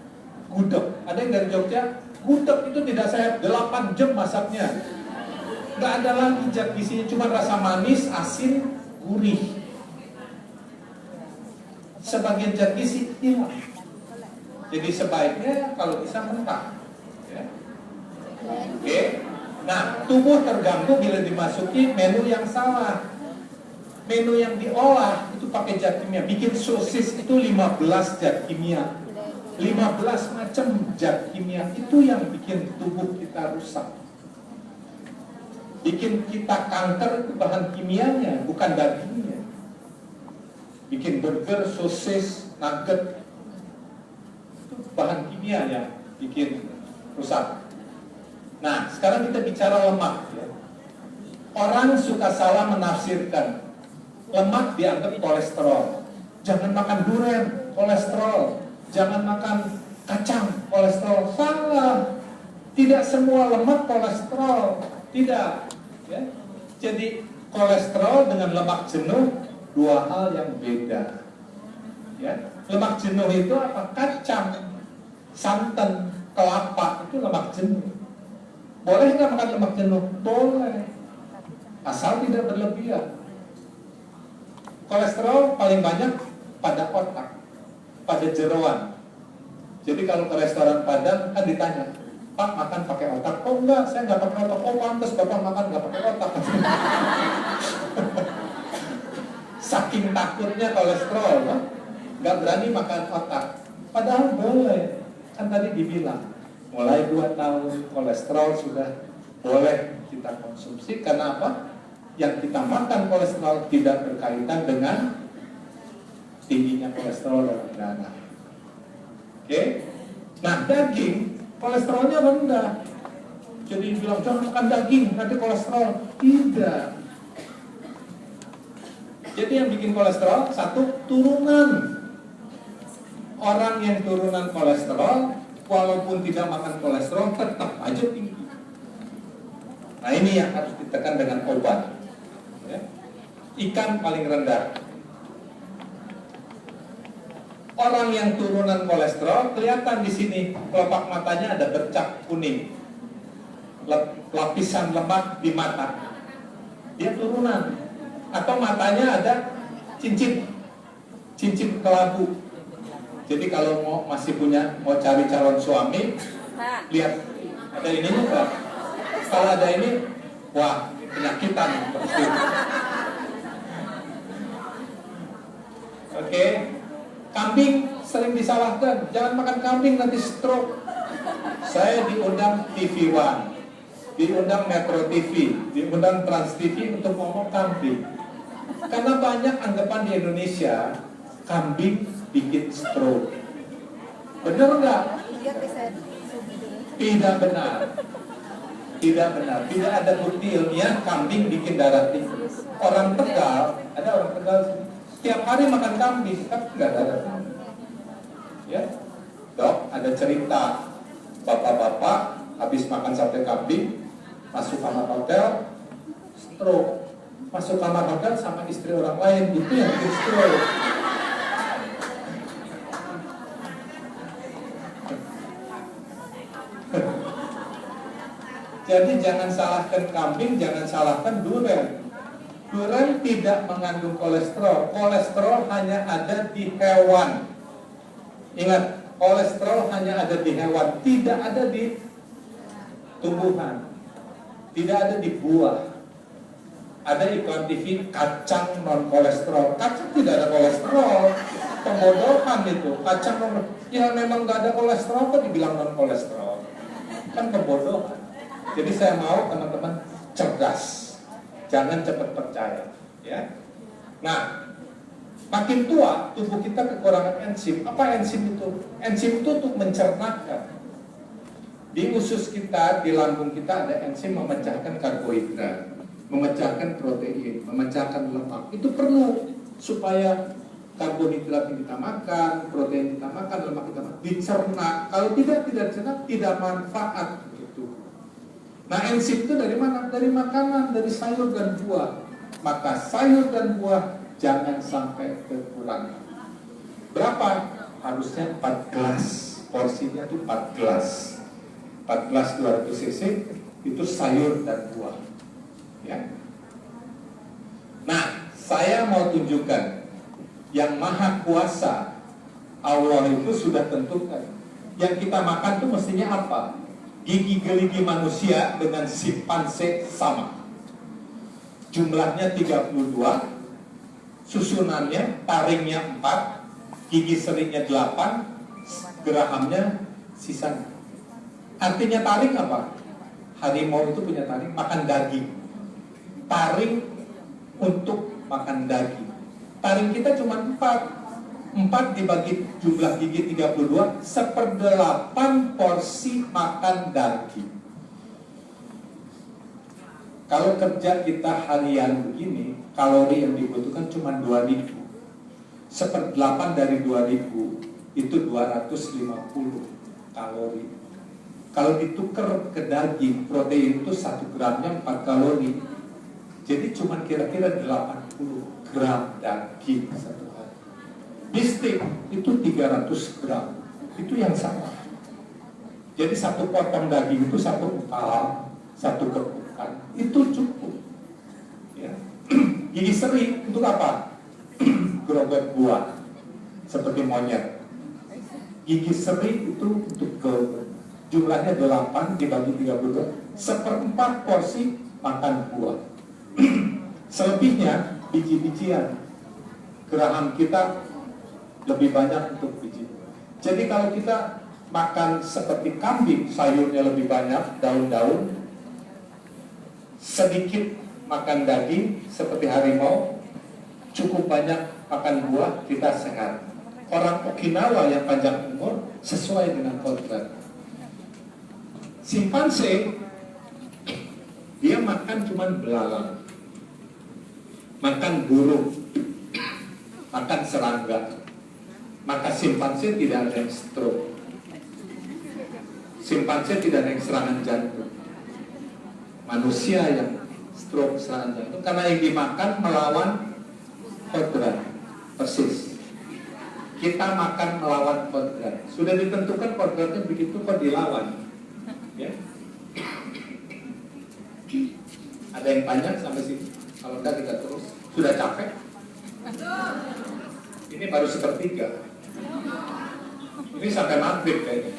gudeg. Ada yang dari Jogja, gudeg itu tidak sehat, 8 jam masaknya. Nggak ada lagi zat gizinya, cuma rasa manis, asin, gurih. Sebagian zat gizi hilang. Jadi sebaiknya kalau bisa mentah. Ya. Oke. Nah, tubuh terganggu bila dimasuki menu yang salah. Menu yang diolah itu pakai zat kimia. Bikin sosis itu 15 zat kimia. 15 macam zat kimia. Itu yang bikin tubuh kita rusak. Bikin kita kanker itu bahan kimianya, bukan dagingnya. Bikin burger, sosis, nugget, itu bahan kimia yang bikin rusak. Nah, sekarang kita bicara lemak. Ya. Orang suka salah menafsirkan lemak dianggap kolesterol. Jangan makan durian, kolesterol. Jangan makan kacang, kolesterol. Salah. Tidak semua lemak kolesterol. Tidak. Ya. Jadi kolesterol dengan lemak jenuh dua hal yang beda. Ya. Lemak jenuh itu apa? Kacang, santan, kelapa itu lemak jenuh. Boleh nggak makan lemak jenuh? Boleh, asal tidak berlebihan. Kolesterol paling banyak pada otak, pada jeroan. Jadi kalau ke restoran Padang kan ditanya, Pak makan pakai otak? Oh enggak, saya nggak pakai otak. Oh pantas Bapak makan nggak pakai otak. Saking takutnya kolesterol, nggak berani makan otak. Padahal boleh, kan tadi dibilang. Mulai 2 tahun kolesterol sudah boleh kita konsumsi. Karena apa? Yang kita makan kolesterol tidak berkaitan dengan tingginya kolesterol dalam darah. Oke? Nah, daging kolesterolnya rendah. Jadi bilang jangan makan daging nanti kolesterol. Tidak. Jadi yang bikin kolesterol satu, turunan. Orang yang turunan kolesterol walaupun tidak makan kolesterol tetap aja tinggi. Nah ini yang harus ditekan dengan obat. Ya. Ikan paling rendah. Orang yang turunan kolesterol kelihatan di sini kelopak matanya ada bercak kuning, lapisan lemak di mata. Dia turunan. Atau matanya ada cincin kelabu. Jadi kalau mau cari calon suami, lihat ada ini enggak? Kalau ada ini, wah penyakitan pasti. Oke, kambing sering disalahkan. Jangan makan kambing nanti stroke. Saya diundang TV One, diundang Metro TV, diundang Trans TV untuk ngomong kambing. Karena banyak anggapan di Indonesia kambing bikin stroke. Benar nggak? Tidak benar. Tidak benar. Tidak ada bukti ilmiah kambing bikin darah tinggi. Orang Tegal, ada orang Tegal setiap hari makan kambing, tapi nggak darah tinggi. Ya, Dok, ada cerita bapak-bapak habis makan sate kambing, masuk kamar hotel, stroke. Masuk kamar hotel sama istri orang lain, itu yang bikin stroke. Jadi jangan salahkan kambing, jangan salahkan durian. Durian tidak mengandung kolesterol. Kolesterol hanya ada di hewan. Ingat, kolesterol hanya ada di hewan, tidak ada di tumbuhan. tidak ada di buah. Ada iklan TV kacang non kolesterol. Kacang tidak ada kolesterol. Pembodohan itu. Kacang non, ya memang nggak ada kolesterol kok dibilang non kolesterol. Kan pembodohan. Jadi saya mau teman-teman cerdas. Jangan cepat percaya. Ya. Nah, makin tua tubuh kita kekurangan enzim. Apa enzim itu? Enzim itu untuk mencernakan. Di usus kita, di lambung kita ada enzim memecahkan karbohidrat, memecahkan protein, memecahkan lemak. Itu perlu supaya karbohidrat yang kita makan, protein kita makan, lemak kita makan dicerna. Kalau tidak dicerna, tidak manfaat gitu. Nah, enzim itu dari mana? Dari makanan, dari sayur dan buah. Maka sayur dan buah jangan sampai kekurangan. Berapa? Harusnya 4 gelas. Porsinya itu 4 gelas. 4 gelas 200 cc itu sayur dan buah. Ya. Nah, saya mau tunjukkan yang maha kuasa Allah itu sudah tentukan. Yang kita makan itu mestinya apa? Gigi gerigi manusia dengan simpanse sama. Jumlahnya 32, susunannya, taringnya 4, gigi serinya 8, gerahamnya sisanya. Artinya taring apa? Harimau itu punya taring, makan daging. Taring untuk makan daging. Taring kita cuma 4 dibagi jumlah gigi 32, 1/8 porsi makan daging. Kalau kerja kita harian begini, kalori yang dibutuhkan cuma 2000. 1/8 dari 2000 itu 250 kalori. Kalau ditukar ke daging, protein itu 1 gramnya 4 kalori. Jadi cuma kira-kira 80 gram daging satu hari. Bistik itu 300 gram. Itu yang sama. Jadi 1 potong daging itu 1 kepala, 1 kepukan. Itu cukup. Ya. Gigi seri untuk apa? Gerobak buah. Seperti monyet. Gigi seri itu untuk gerobak. Jumlahnya 8 dibagi 32, 1/4 porsi makan buah. Selebihnya biji-bijian. Geraham kita lebih banyak untuk biji. Jadi kalau kita makan seperti kambing, sayurnya lebih banyak, daun-daun, sedikit makan daging seperti harimau, cukup banyak makan buah, kita sehat. Orang Okinawa yang panjang umur sesuai dengan kodrat. Simpanse dia makan cuman belalang, makan burung, makan serangga. Maka simpanse tidak ada yang stroke. Simpanse tidak ada yang serangan jantung. Manusia yang stroke, serangan jantung karena yang dimakan melawan kodrat. Persis. Kita makan melawan kodrat. Sudah ditentukan kodratnya begitu kok dilawan. Ya. Ada yang tanya sampai sini? Kalau enggak kita terus. Sudah capek? Ini baru 1/3. Ini sampai maghrib kayaknya.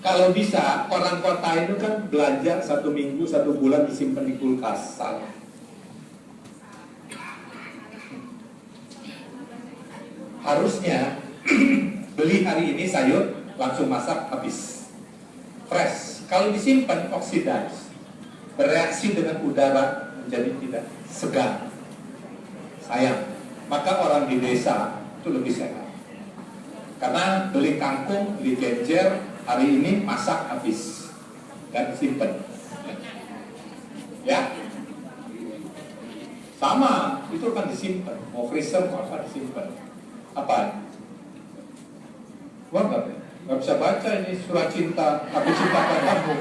Kalau bisa, orang kota itu kan belanja 1 minggu, 1 bulan disimpan di kulkas. Salah. Harusnya beli hari ini sayur, langsung masak, habis. Fresh. Kalau disimpan, oksidas. Bereaksi dengan udara menjadi tidak segar. Sayang. Maka orang di desa itu lebih sehat. Karena beli kangkung, beli genjer, hari ini masak, habis. Dan simpan. Ya. Sama, itu kan disimpan. Mau freezer, mau apa disimpan. Apa? Wah, nggak bisa baca ini surat cinta, aku cinta padamu.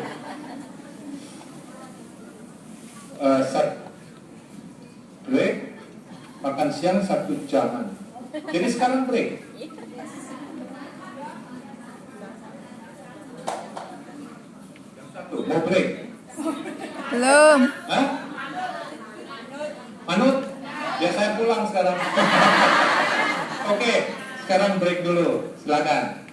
Break, makan siang 1 jam. Jadi sekarang break. Jam 1, mau break? Belum. Hah? Manut? Ya saya pulang sekarang. Oke, sekarang break dulu. Silakan.